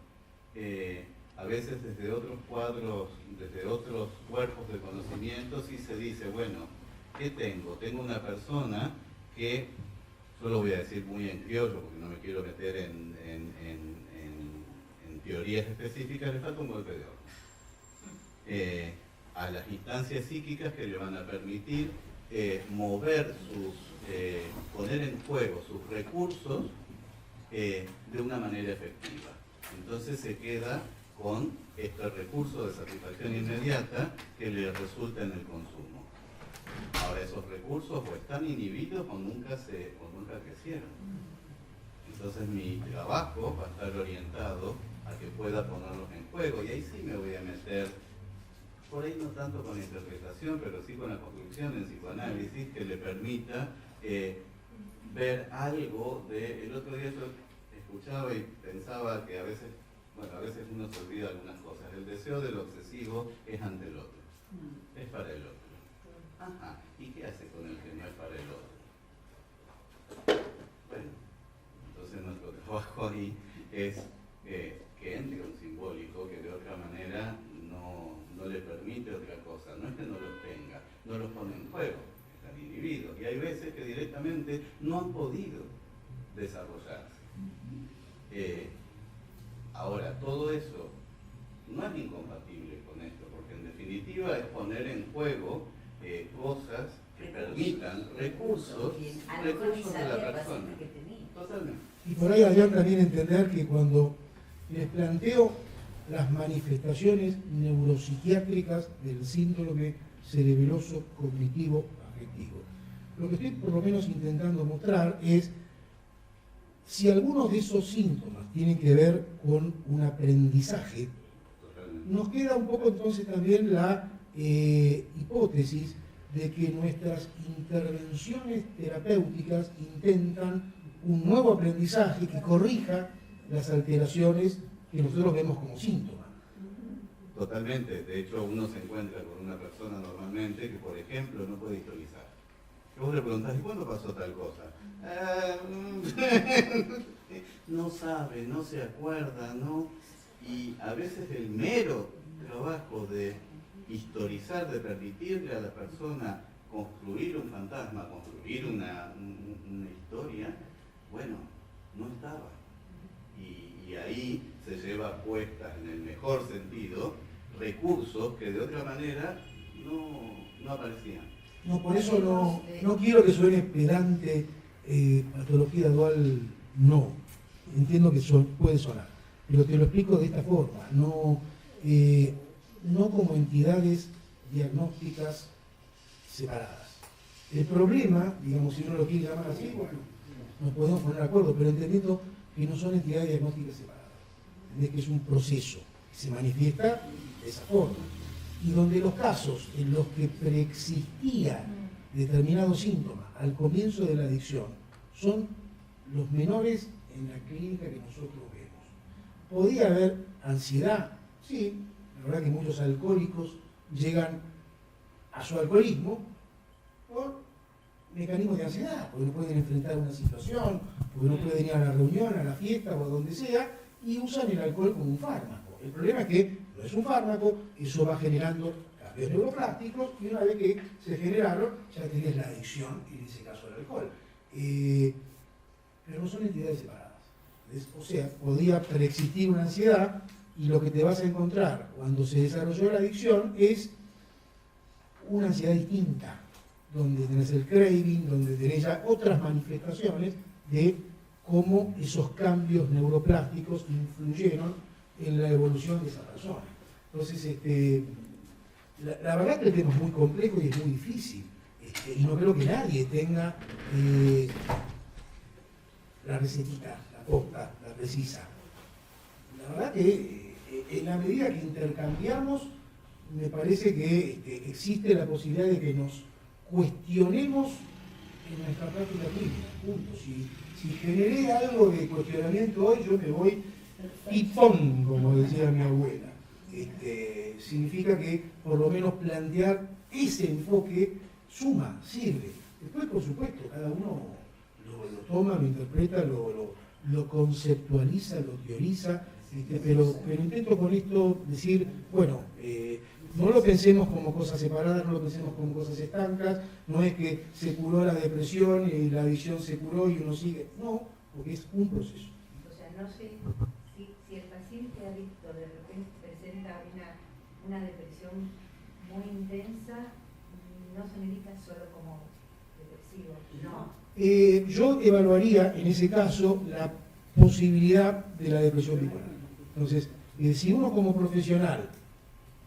a veces desde otros cuadros, desde otros cuerpos de conocimiento, sí se dice, bueno, ¿qué tengo? Tengo una persona que, yo lo voy a decir muy en criollo, porque no me quiero meter en teorías específicas, le falta un golpe de horno. A las instancias psíquicas que le van a permitir mover poner en juego sus recursos de una manera efectiva. Entonces se queda con este recurso de satisfacción inmediata que le resulta en el consumo. Ahora, esos recursos o están inhibidos o nunca crecieron. Entonces mi trabajo va a estar orientado a que pueda ponerlos en juego, y ahí sí me voy a meter, por ahí no tanto con la interpretación, pero sí con la construcción en psicoanálisis que le permita ver algo de... El otro día yo escuchaba y pensaba que a veces uno se olvida algunas cosas. El deseo del obsesivo es ante el otro, es para el otro. Ajá. ¿Y qué hace con el que no es para el otro? ahí es que entre un simbólico que de otra manera no le permite otra cosa. No es que no los tenga, no los pone en juego, están inhibidos. Y hay veces que directamente no han podido desarrollarse. Ahora, todo eso no es incompatible con esto, porque en definitiva es poner en juego cosas que permitan recursos de la persona. Totalmente. Y por ahí, Adrián, también entender que cuando les planteo las manifestaciones neuropsiquiátricas del síndrome cerebeloso cognitivo afectivo, lo que estoy por lo menos intentando mostrar es si algunos de esos síntomas tienen que ver con un aprendizaje. Nos queda un poco entonces también la hipótesis de que nuestras intervenciones terapéuticas intentan un nuevo aprendizaje que corrija las alteraciones que nosotros vemos como síntomas. Totalmente. De hecho, uno se encuentra con una persona normalmente que, por ejemplo, no puede historizar. Que vos le preguntás, ¿y cuándo pasó tal cosa? No sabe, no se acuerda, ¿no? Y a veces el mero trabajo de historizar, de permitirle a la persona construir un fantasma, construir una historia, bueno, no estaba. Y ahí se lleva puestas, en el mejor sentido, recursos que de otra manera no aparecían. No, por eso no quiero que suene pedante, patología dual, no. Entiendo que puede sonar, pero te lo explico de esta forma, no como entidades diagnósticas separadas. El problema, digamos, si uno lo quiere llamar así, bueno, nos podemos poner de acuerdo, pero entendiendo que no son entidades diagnósticas separadas, que es un proceso que se manifiesta de esa forma. Y donde los casos en los que preexistían determinados síntomas al comienzo de la adicción son los menores en la clínica que nosotros vemos. ¿Podía haber ansiedad? Sí, la verdad que muchos alcohólicos llegan a su alcoholismo por mecanismos de ansiedad, porque no pueden enfrentar una situación, porque no pueden ir a la reunión, a la fiesta o a donde sea, y usan el alcohol como un fármaco. El problema es que no es un fármaco, eso va generando cambios neuroplásticos, y una vez que se generaron, ya tenés la adicción, en ese caso el alcohol. Pero no son entidades separadas. O sea, podía preexistir una ansiedad, y lo que te vas a encontrar cuando se desarrolló la adicción es una ansiedad distinta, donde tenés el craving, donde tenés ya otras manifestaciones de cómo esos cambios neuroplásticos influyeron en la evolución de esa persona. Entonces, la verdad que el tema es muy complejo y es muy difícil, y no creo que nadie tenga la recetita, la posta, la precisa. La verdad que en la medida que intercambiamos, me parece que existe la posibilidad de que nos cuestionemos en nuestra práctica clínica, punto. Si generé algo de cuestionamiento hoy, yo me voy pipón, como decía mi abuela. Significa que por lo menos plantear ese enfoque suma, sirve. Después, por supuesto, cada uno lo toma, lo interpreta, lo conceptualiza, lo teoriza, pero intento con esto decir, bueno, no lo pensemos como cosas separadas, no lo pensemos como cosas estancas, no es que se curó la depresión y la adicción se curó y uno sigue, no, porque es un proceso. O sea, no sé si el paciente adicto de repente presenta una depresión muy intensa, no se medica solo como depresivo, no. Yo evaluaría en ese caso la posibilidad de la depresión bipolar. Entonces, si uno como profesional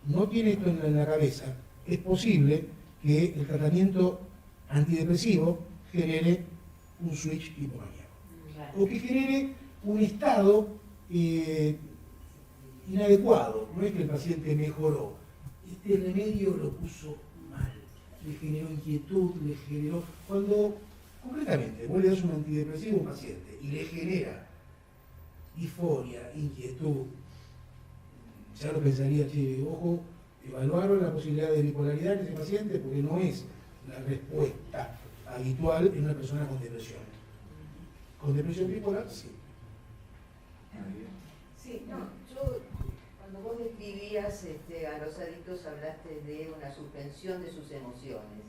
no tiene esto en la cabeza, es posible que el tratamiento antidepresivo genere un switch hipomaníaco. O que genere un estado inadecuado. No es que el paciente mejoró, este remedio lo puso mal, le generó inquietud, le generó... Cuando concretamente vos le das un antidepresivo a un paciente y le genera disforia, inquietud, ya lo pensaría, che, ojo, evaluaron la posibilidad de bipolaridad en ese paciente porque no es la respuesta habitual en una persona con depresión. Con depresión bipolar, sí. referías a los adictos, hablaste de una suspensión de sus emociones.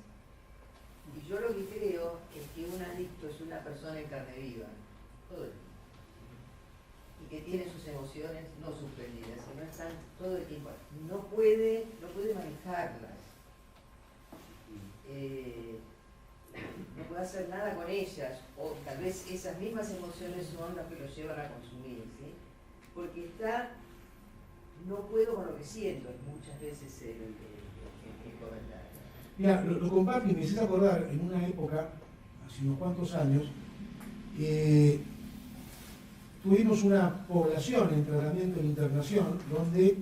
Y yo lo que creo es que un adicto es una persona en carne viva, todo el tiempo. Y que tiene sus emociones no suspendidas, sino están todo el tiempo. No puede manejarlas. No puede hacer nada con ellas, o tal vez esas mismas emociones son las que lo llevan a consumir, ¿sí? Porque no puedo con lo que siento, muchas veces el comentario. Mira, lo comparto y me hice acordar en una época, hace unos cuantos años, tuvimos una población en tratamiento en internación donde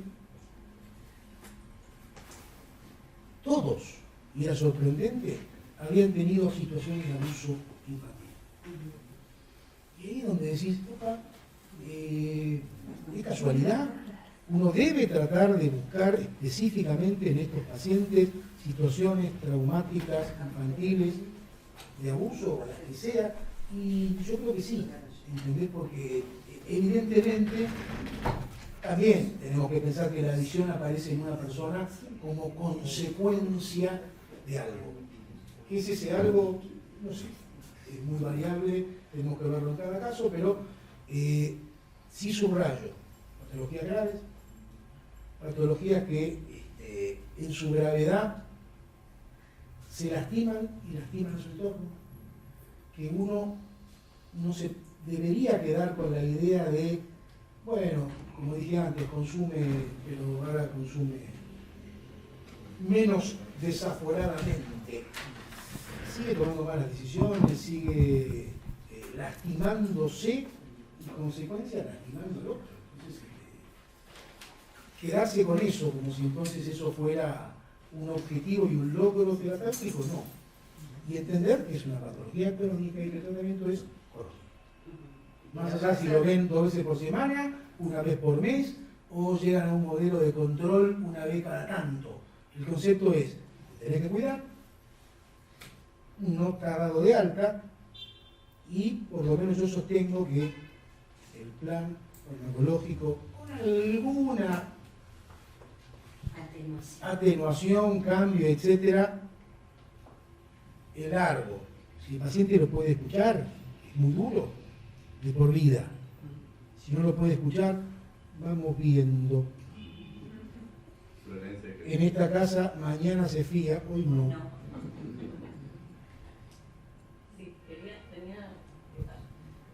todos, y era sorprendente, habían tenido situaciones de abuso infantil. Y ahí es donde decís, opa, ¿qué casualidad? Uno debe tratar de buscar específicamente en estos pacientes situaciones traumáticas infantiles de abuso, o las que sea, y yo creo que sí, ¿entendés? Porque evidentemente también tenemos que pensar que la adicción aparece en una persona como consecuencia de algo. ¿Qué es ese algo? No sé, es muy variable, tenemos que verlo en cada caso, pero sí subrayo patologías graves, patologías que en su gravedad se lastiman y lastiman a su entorno, que uno no se debería quedar con la idea de, bueno, como dije antes, consume, pero ahora consume menos desaforadamente. Sigue tomando malas decisiones, sigue lastimándose y consecuencia lastimando al otro. Entonces, quedarse con eso, como si entonces eso fuera un objetivo y un logro terapéutico, no. Y entender que es una patología crónica y que el tratamiento es crónico. Más allá si lo ven 2 veces por semana, una vez por mes, o llegan a un modelo de control una vez cada tanto. El concepto es, tenés que cuidar, no está dado de alta, y por lo menos yo sostengo que el plan farmacológico, con alguna atenuación, cambio, etcétera, es largo. Si el paciente lo puede escuchar, es muy duro, de por vida. Si no lo puede escuchar, vamos viendo. En esta casa mañana se fía, hoy no.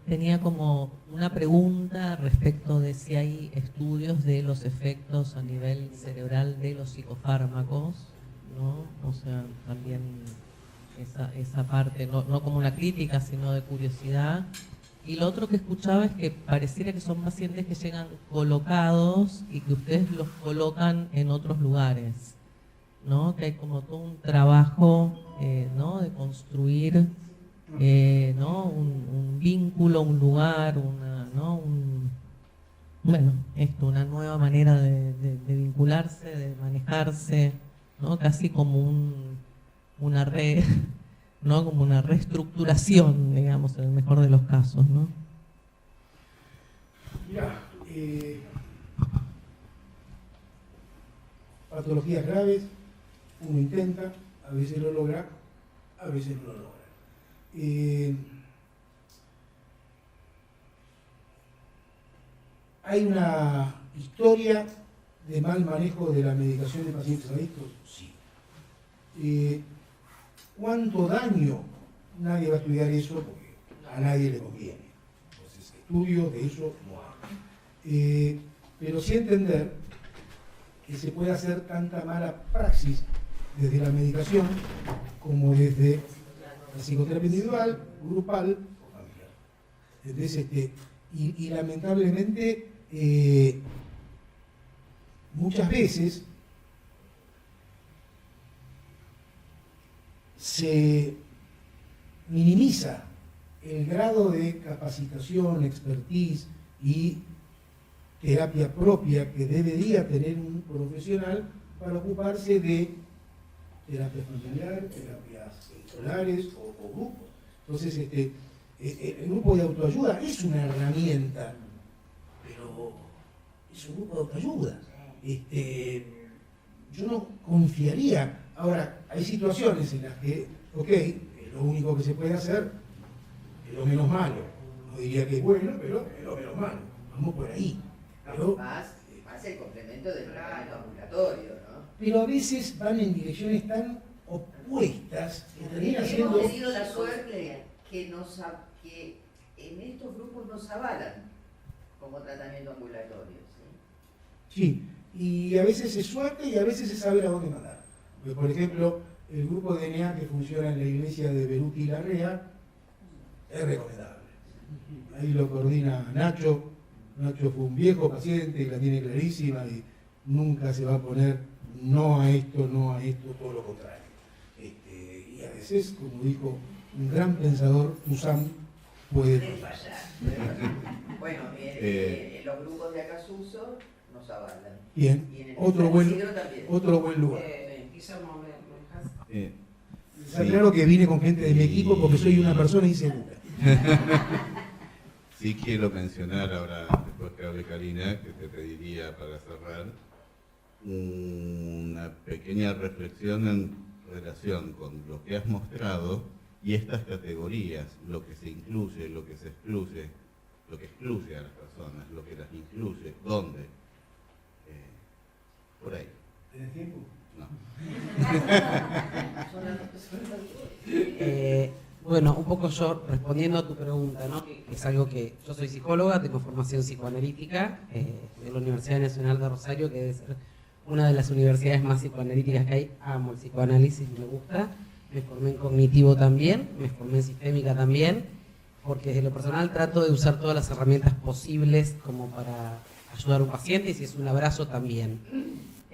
Tenía como una pregunta respecto de si hay estudios de los efectos a nivel cerebral de los psicofármacos, ¿no? O sea, también esa parte, no como una crítica, sino de curiosidad. Y lo otro que escuchaba es que pareciera que son pacientes que llegan colocados y que ustedes los colocan en otros lugares, ¿no? Que hay como todo un trabajo, ¿no? De construir, ¿no? Un vínculo, un lugar, ¿no? Una nueva manera de vincularse, de manejarse, ¿no? Casi como una red, ¿no? Como una reestructuración, digamos, en el mejor de los casos, ¿no? Mirá, patologías graves, uno intenta, a veces lo logra, a veces no lo logra. ¿Hay una historia de mal manejo de la medicación de pacientes adictos? Sí. ¿Cuánto daño? Nadie va a estudiar eso porque a nadie le conviene. Entonces, estudios de eso no hay. Pero sí entender que se puede hacer tanta mala praxis desde la medicación como desde la psicoterapia individual, grupal o familiar. Entonces, y lamentablemente, muchas veces se minimiza el grado de capacitación, expertise y terapia propia que debería tener un profesional para ocuparse de terapia familiar, terapias escolares o grupos. Entonces, el grupo de autoayuda es una herramienta, pero es un grupo de autoayuda. Yo no confiaría. Ahora, hay situaciones en las que, ok, lo único que se puede hacer es lo menos malo. No diría que es bueno, pero es lo menos malo. Vamos por ahí. Pero, más el complemento del tratamiento ambulatorio, ¿no? pero a veces van en direcciones tan opuestas que termina siendo... Hemos tenido la suerte que en estos grupos nos avalan como tratamiento ambulatorio. Sí, y a veces es suerte y a veces es saber a dónde mandar. Porque, por ejemplo, el grupo de DNA que funciona en la iglesia de Beruti y Larrea es recomendable. Ahí lo coordina Nacho. Nacho fue un viejo paciente y la tiene clarísima y nunca se va a poner no a esto, todo lo contrario. Y a veces, como dijo un gran pensador, Usam, puede fallar. Bueno, los grupos de Acasuso nos avalan. Bien, otro buen lugar. Guillermo, Está claro que vine con gente de mi equipo porque soy una persona insegura. Sí quiero mencionar ahora, después que hable Karina, que te pediría para cerrar una pequeña reflexión en relación con lo que has mostrado y estas categorías, lo que se incluye, lo que se excluye, lo que excluye a las personas, lo que las incluye, ¿dónde? Por ahí. ¿Tienes tiempo? No. Bueno, un poco yo respondiendo a tu pregunta, ¿no? Que es algo que yo soy psicóloga, tengo formación psicoanalítica de la Universidad Nacional de Rosario, que debe ser una de las universidades más psicoanalíticas que hay. Amo el psicoanálisis, me gusta. Me formé en cognitivo también, me formé en sistémica también, porque desde lo personal trato de usar todas las herramientas posibles como para ayudar a un paciente, y si es un abrazo también.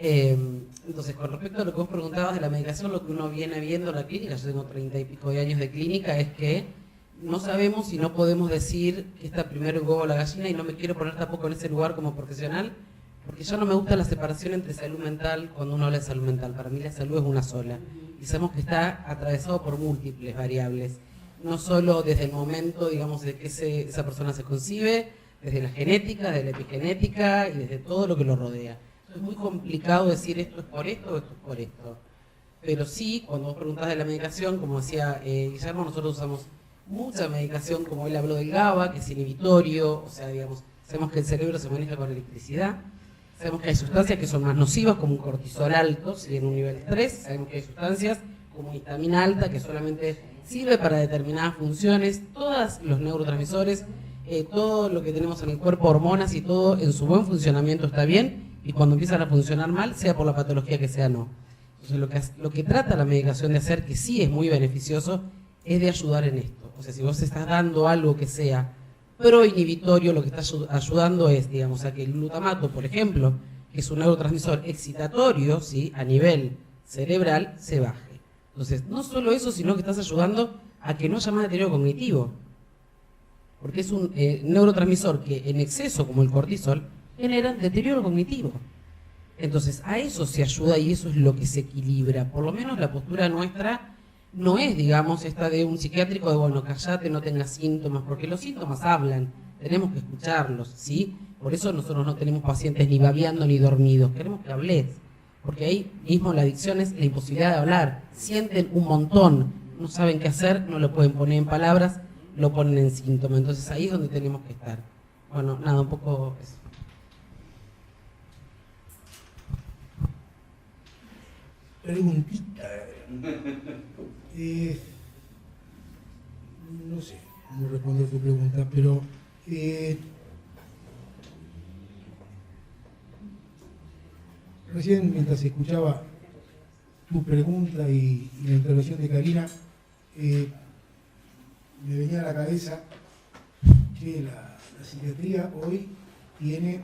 Entonces, con respecto a lo que vos preguntabas de la medicación, lo que uno viene viendo en la clínica, yo tengo 30 y pico de años de clínica, es que no sabemos y no podemos decir que está primero el huevo o la gallina, y no me quiero poner tampoco en ese lugar como profesional, porque ya no me gusta la separación entre salud mental cuando uno habla de salud mental. Para mí la salud es una sola, y sabemos que está atravesado por múltiples variables, no solo desde el momento, digamos, de que esa persona se concibe, desde la genética, desde la epigenética y desde todo lo que lo rodea. Es muy complicado decir esto es por esto o esto es por esto. Pero sí, cuando vos preguntás de la medicación, como decía Guillermo, nosotros usamos mucha medicación, como él habló del GABA, que es inhibitorio, o sea, digamos, sabemos que el cerebro se maneja con electricidad, sabemos que hay sustancias que son más nocivas, como un cortisol alto, si en un nivel 3, sabemos que hay sustancias como histamina alta, que solamente sirve para determinadas funciones, todos los neurotransmisores, todo lo que tenemos en el cuerpo, hormonas y todo en su buen funcionamiento está bien, y cuando empiezan a funcionar mal, sea por la patología que sea, no. Entonces lo que trata la medicación de hacer, que sí es muy beneficioso, es de ayudar en esto. O sea, si vos estás dando algo que sea proinhibitorio, lo que está ayudando es, digamos, a que el glutamato, por ejemplo, que es un neurotransmisor excitatorio, ¿sí?, a nivel cerebral, se baje. Entonces, no solo eso, sino que estás ayudando a que no haya más deterioro cognitivo. Porque es un neurotransmisor que en exceso, como el cortisol, genera deterioro cognitivo. Entonces, a eso se ayuda y eso es lo que se equilibra. Por lo menos la postura nuestra no es, digamos, esta de un psiquiátrico de, bueno, callate, no tengas síntomas, porque los síntomas hablan, tenemos que escucharlos, ¿sí? Por eso nosotros no tenemos pacientes ni babeando ni dormidos, queremos que hables, porque ahí mismo la adicción es la imposibilidad de hablar, sienten un montón, no saben qué hacer, no lo pueden poner en palabras, lo ponen en síntomas, entonces ahí es donde tenemos que estar. Bueno, nada, un poco eso. Preguntita. No sé cómo responder a tu pregunta, pero recién mientras escuchaba tu pregunta y la intervención de Karina, me venía a la cabeza que la psiquiatría hoy tiene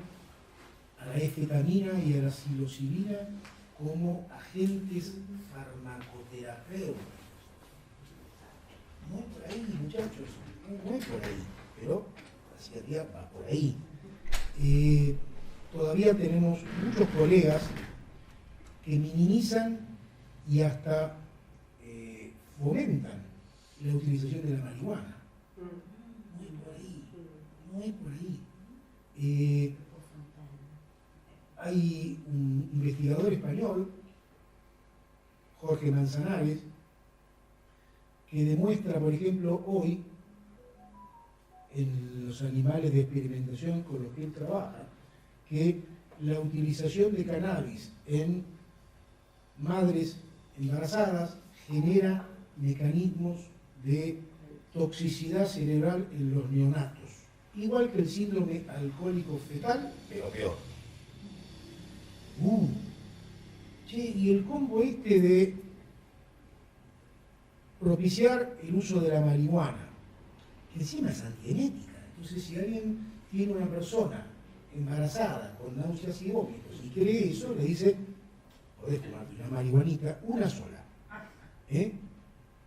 a la esketamina y a la psilocibina como agentes farmacoterapéuticos. No es por ahí, muchachos, no es por ahí, pero la psiquiatría va por ahí. Todavía tenemos muchos colegas que minimizan y hasta fomentan la utilización de la marihuana. No es por ahí, no es por ahí. Hay un investigador español, Jorge Manzanares, que demuestra, por ejemplo, hoy, en los animales de experimentación con los que él trabaja, que la utilización de cannabis en madres embarazadas genera mecanismos de toxicidad cerebral en los neonatos, igual que el síndrome alcohólico fetal, pero peor. Che, y el combo este de propiciar el uso de la marihuana, que encima es antiemética. Entonces, si alguien tiene una persona embarazada con náuseas y vómitos y cree eso, le dice, podés fumar una marihuanita, una sola.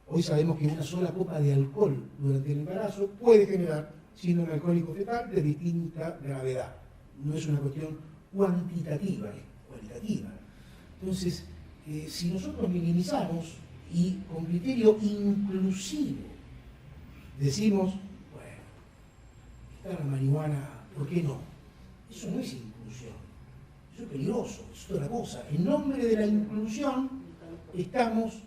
Hoy sabemos que una sola copa de alcohol durante el embarazo puede generar síndrome alcohólico fetal de distinta gravedad. No es una cuestión cuantitativa, es cualitativa. Entonces, si nosotros minimizamos y con criterio inclusivo decimos, bueno, está la marihuana, ¿por qué no? Eso no es inclusión, eso es peligroso, eso es otra cosa. En nombre de la inclusión estamos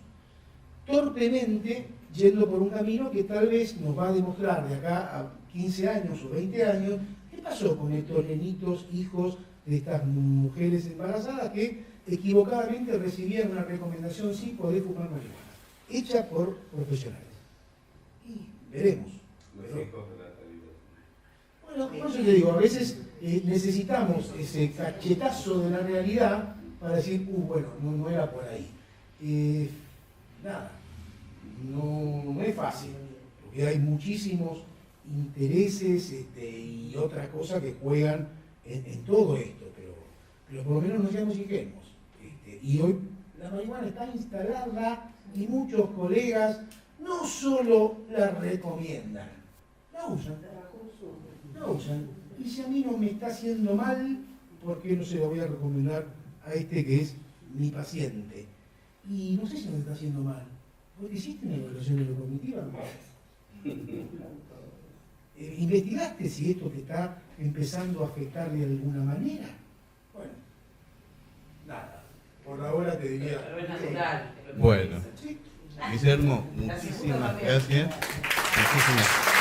torpemente yendo por un camino que tal vez nos va a demostrar de acá a 15 años o 20 años qué pasó con estos nenitos, hijos de estas mujeres embarazadas que equivocadamente recibían una recomendación, sí, podés fumar marihuana, hecha por profesionales. Y veremos. Bueno, por eso te digo, a veces necesitamos ese cachetazo de la realidad para decir, bueno, no era por ahí. Nada, no es fácil, porque hay muchísimos intereses y otras cosas que juegan en todo esto, pero por lo menos no seamos ingenuos. Y hoy la marihuana está instalada y muchos colegas no solo la recomiendan, la usan. Y si a mí no me está haciendo mal, ¿por qué no se lo voy a recomendar a este que es mi paciente? Y no sé si me está haciendo mal. ¿Vos hiciste una evaluación neurocognitiva? ¿Investigaste si esto te está empezando a afectar de alguna manera? Bueno, nada. Por ahora te diría... Pero es natural. Bueno, Guillermo, muchísimas gracias. Muchísimas gracias.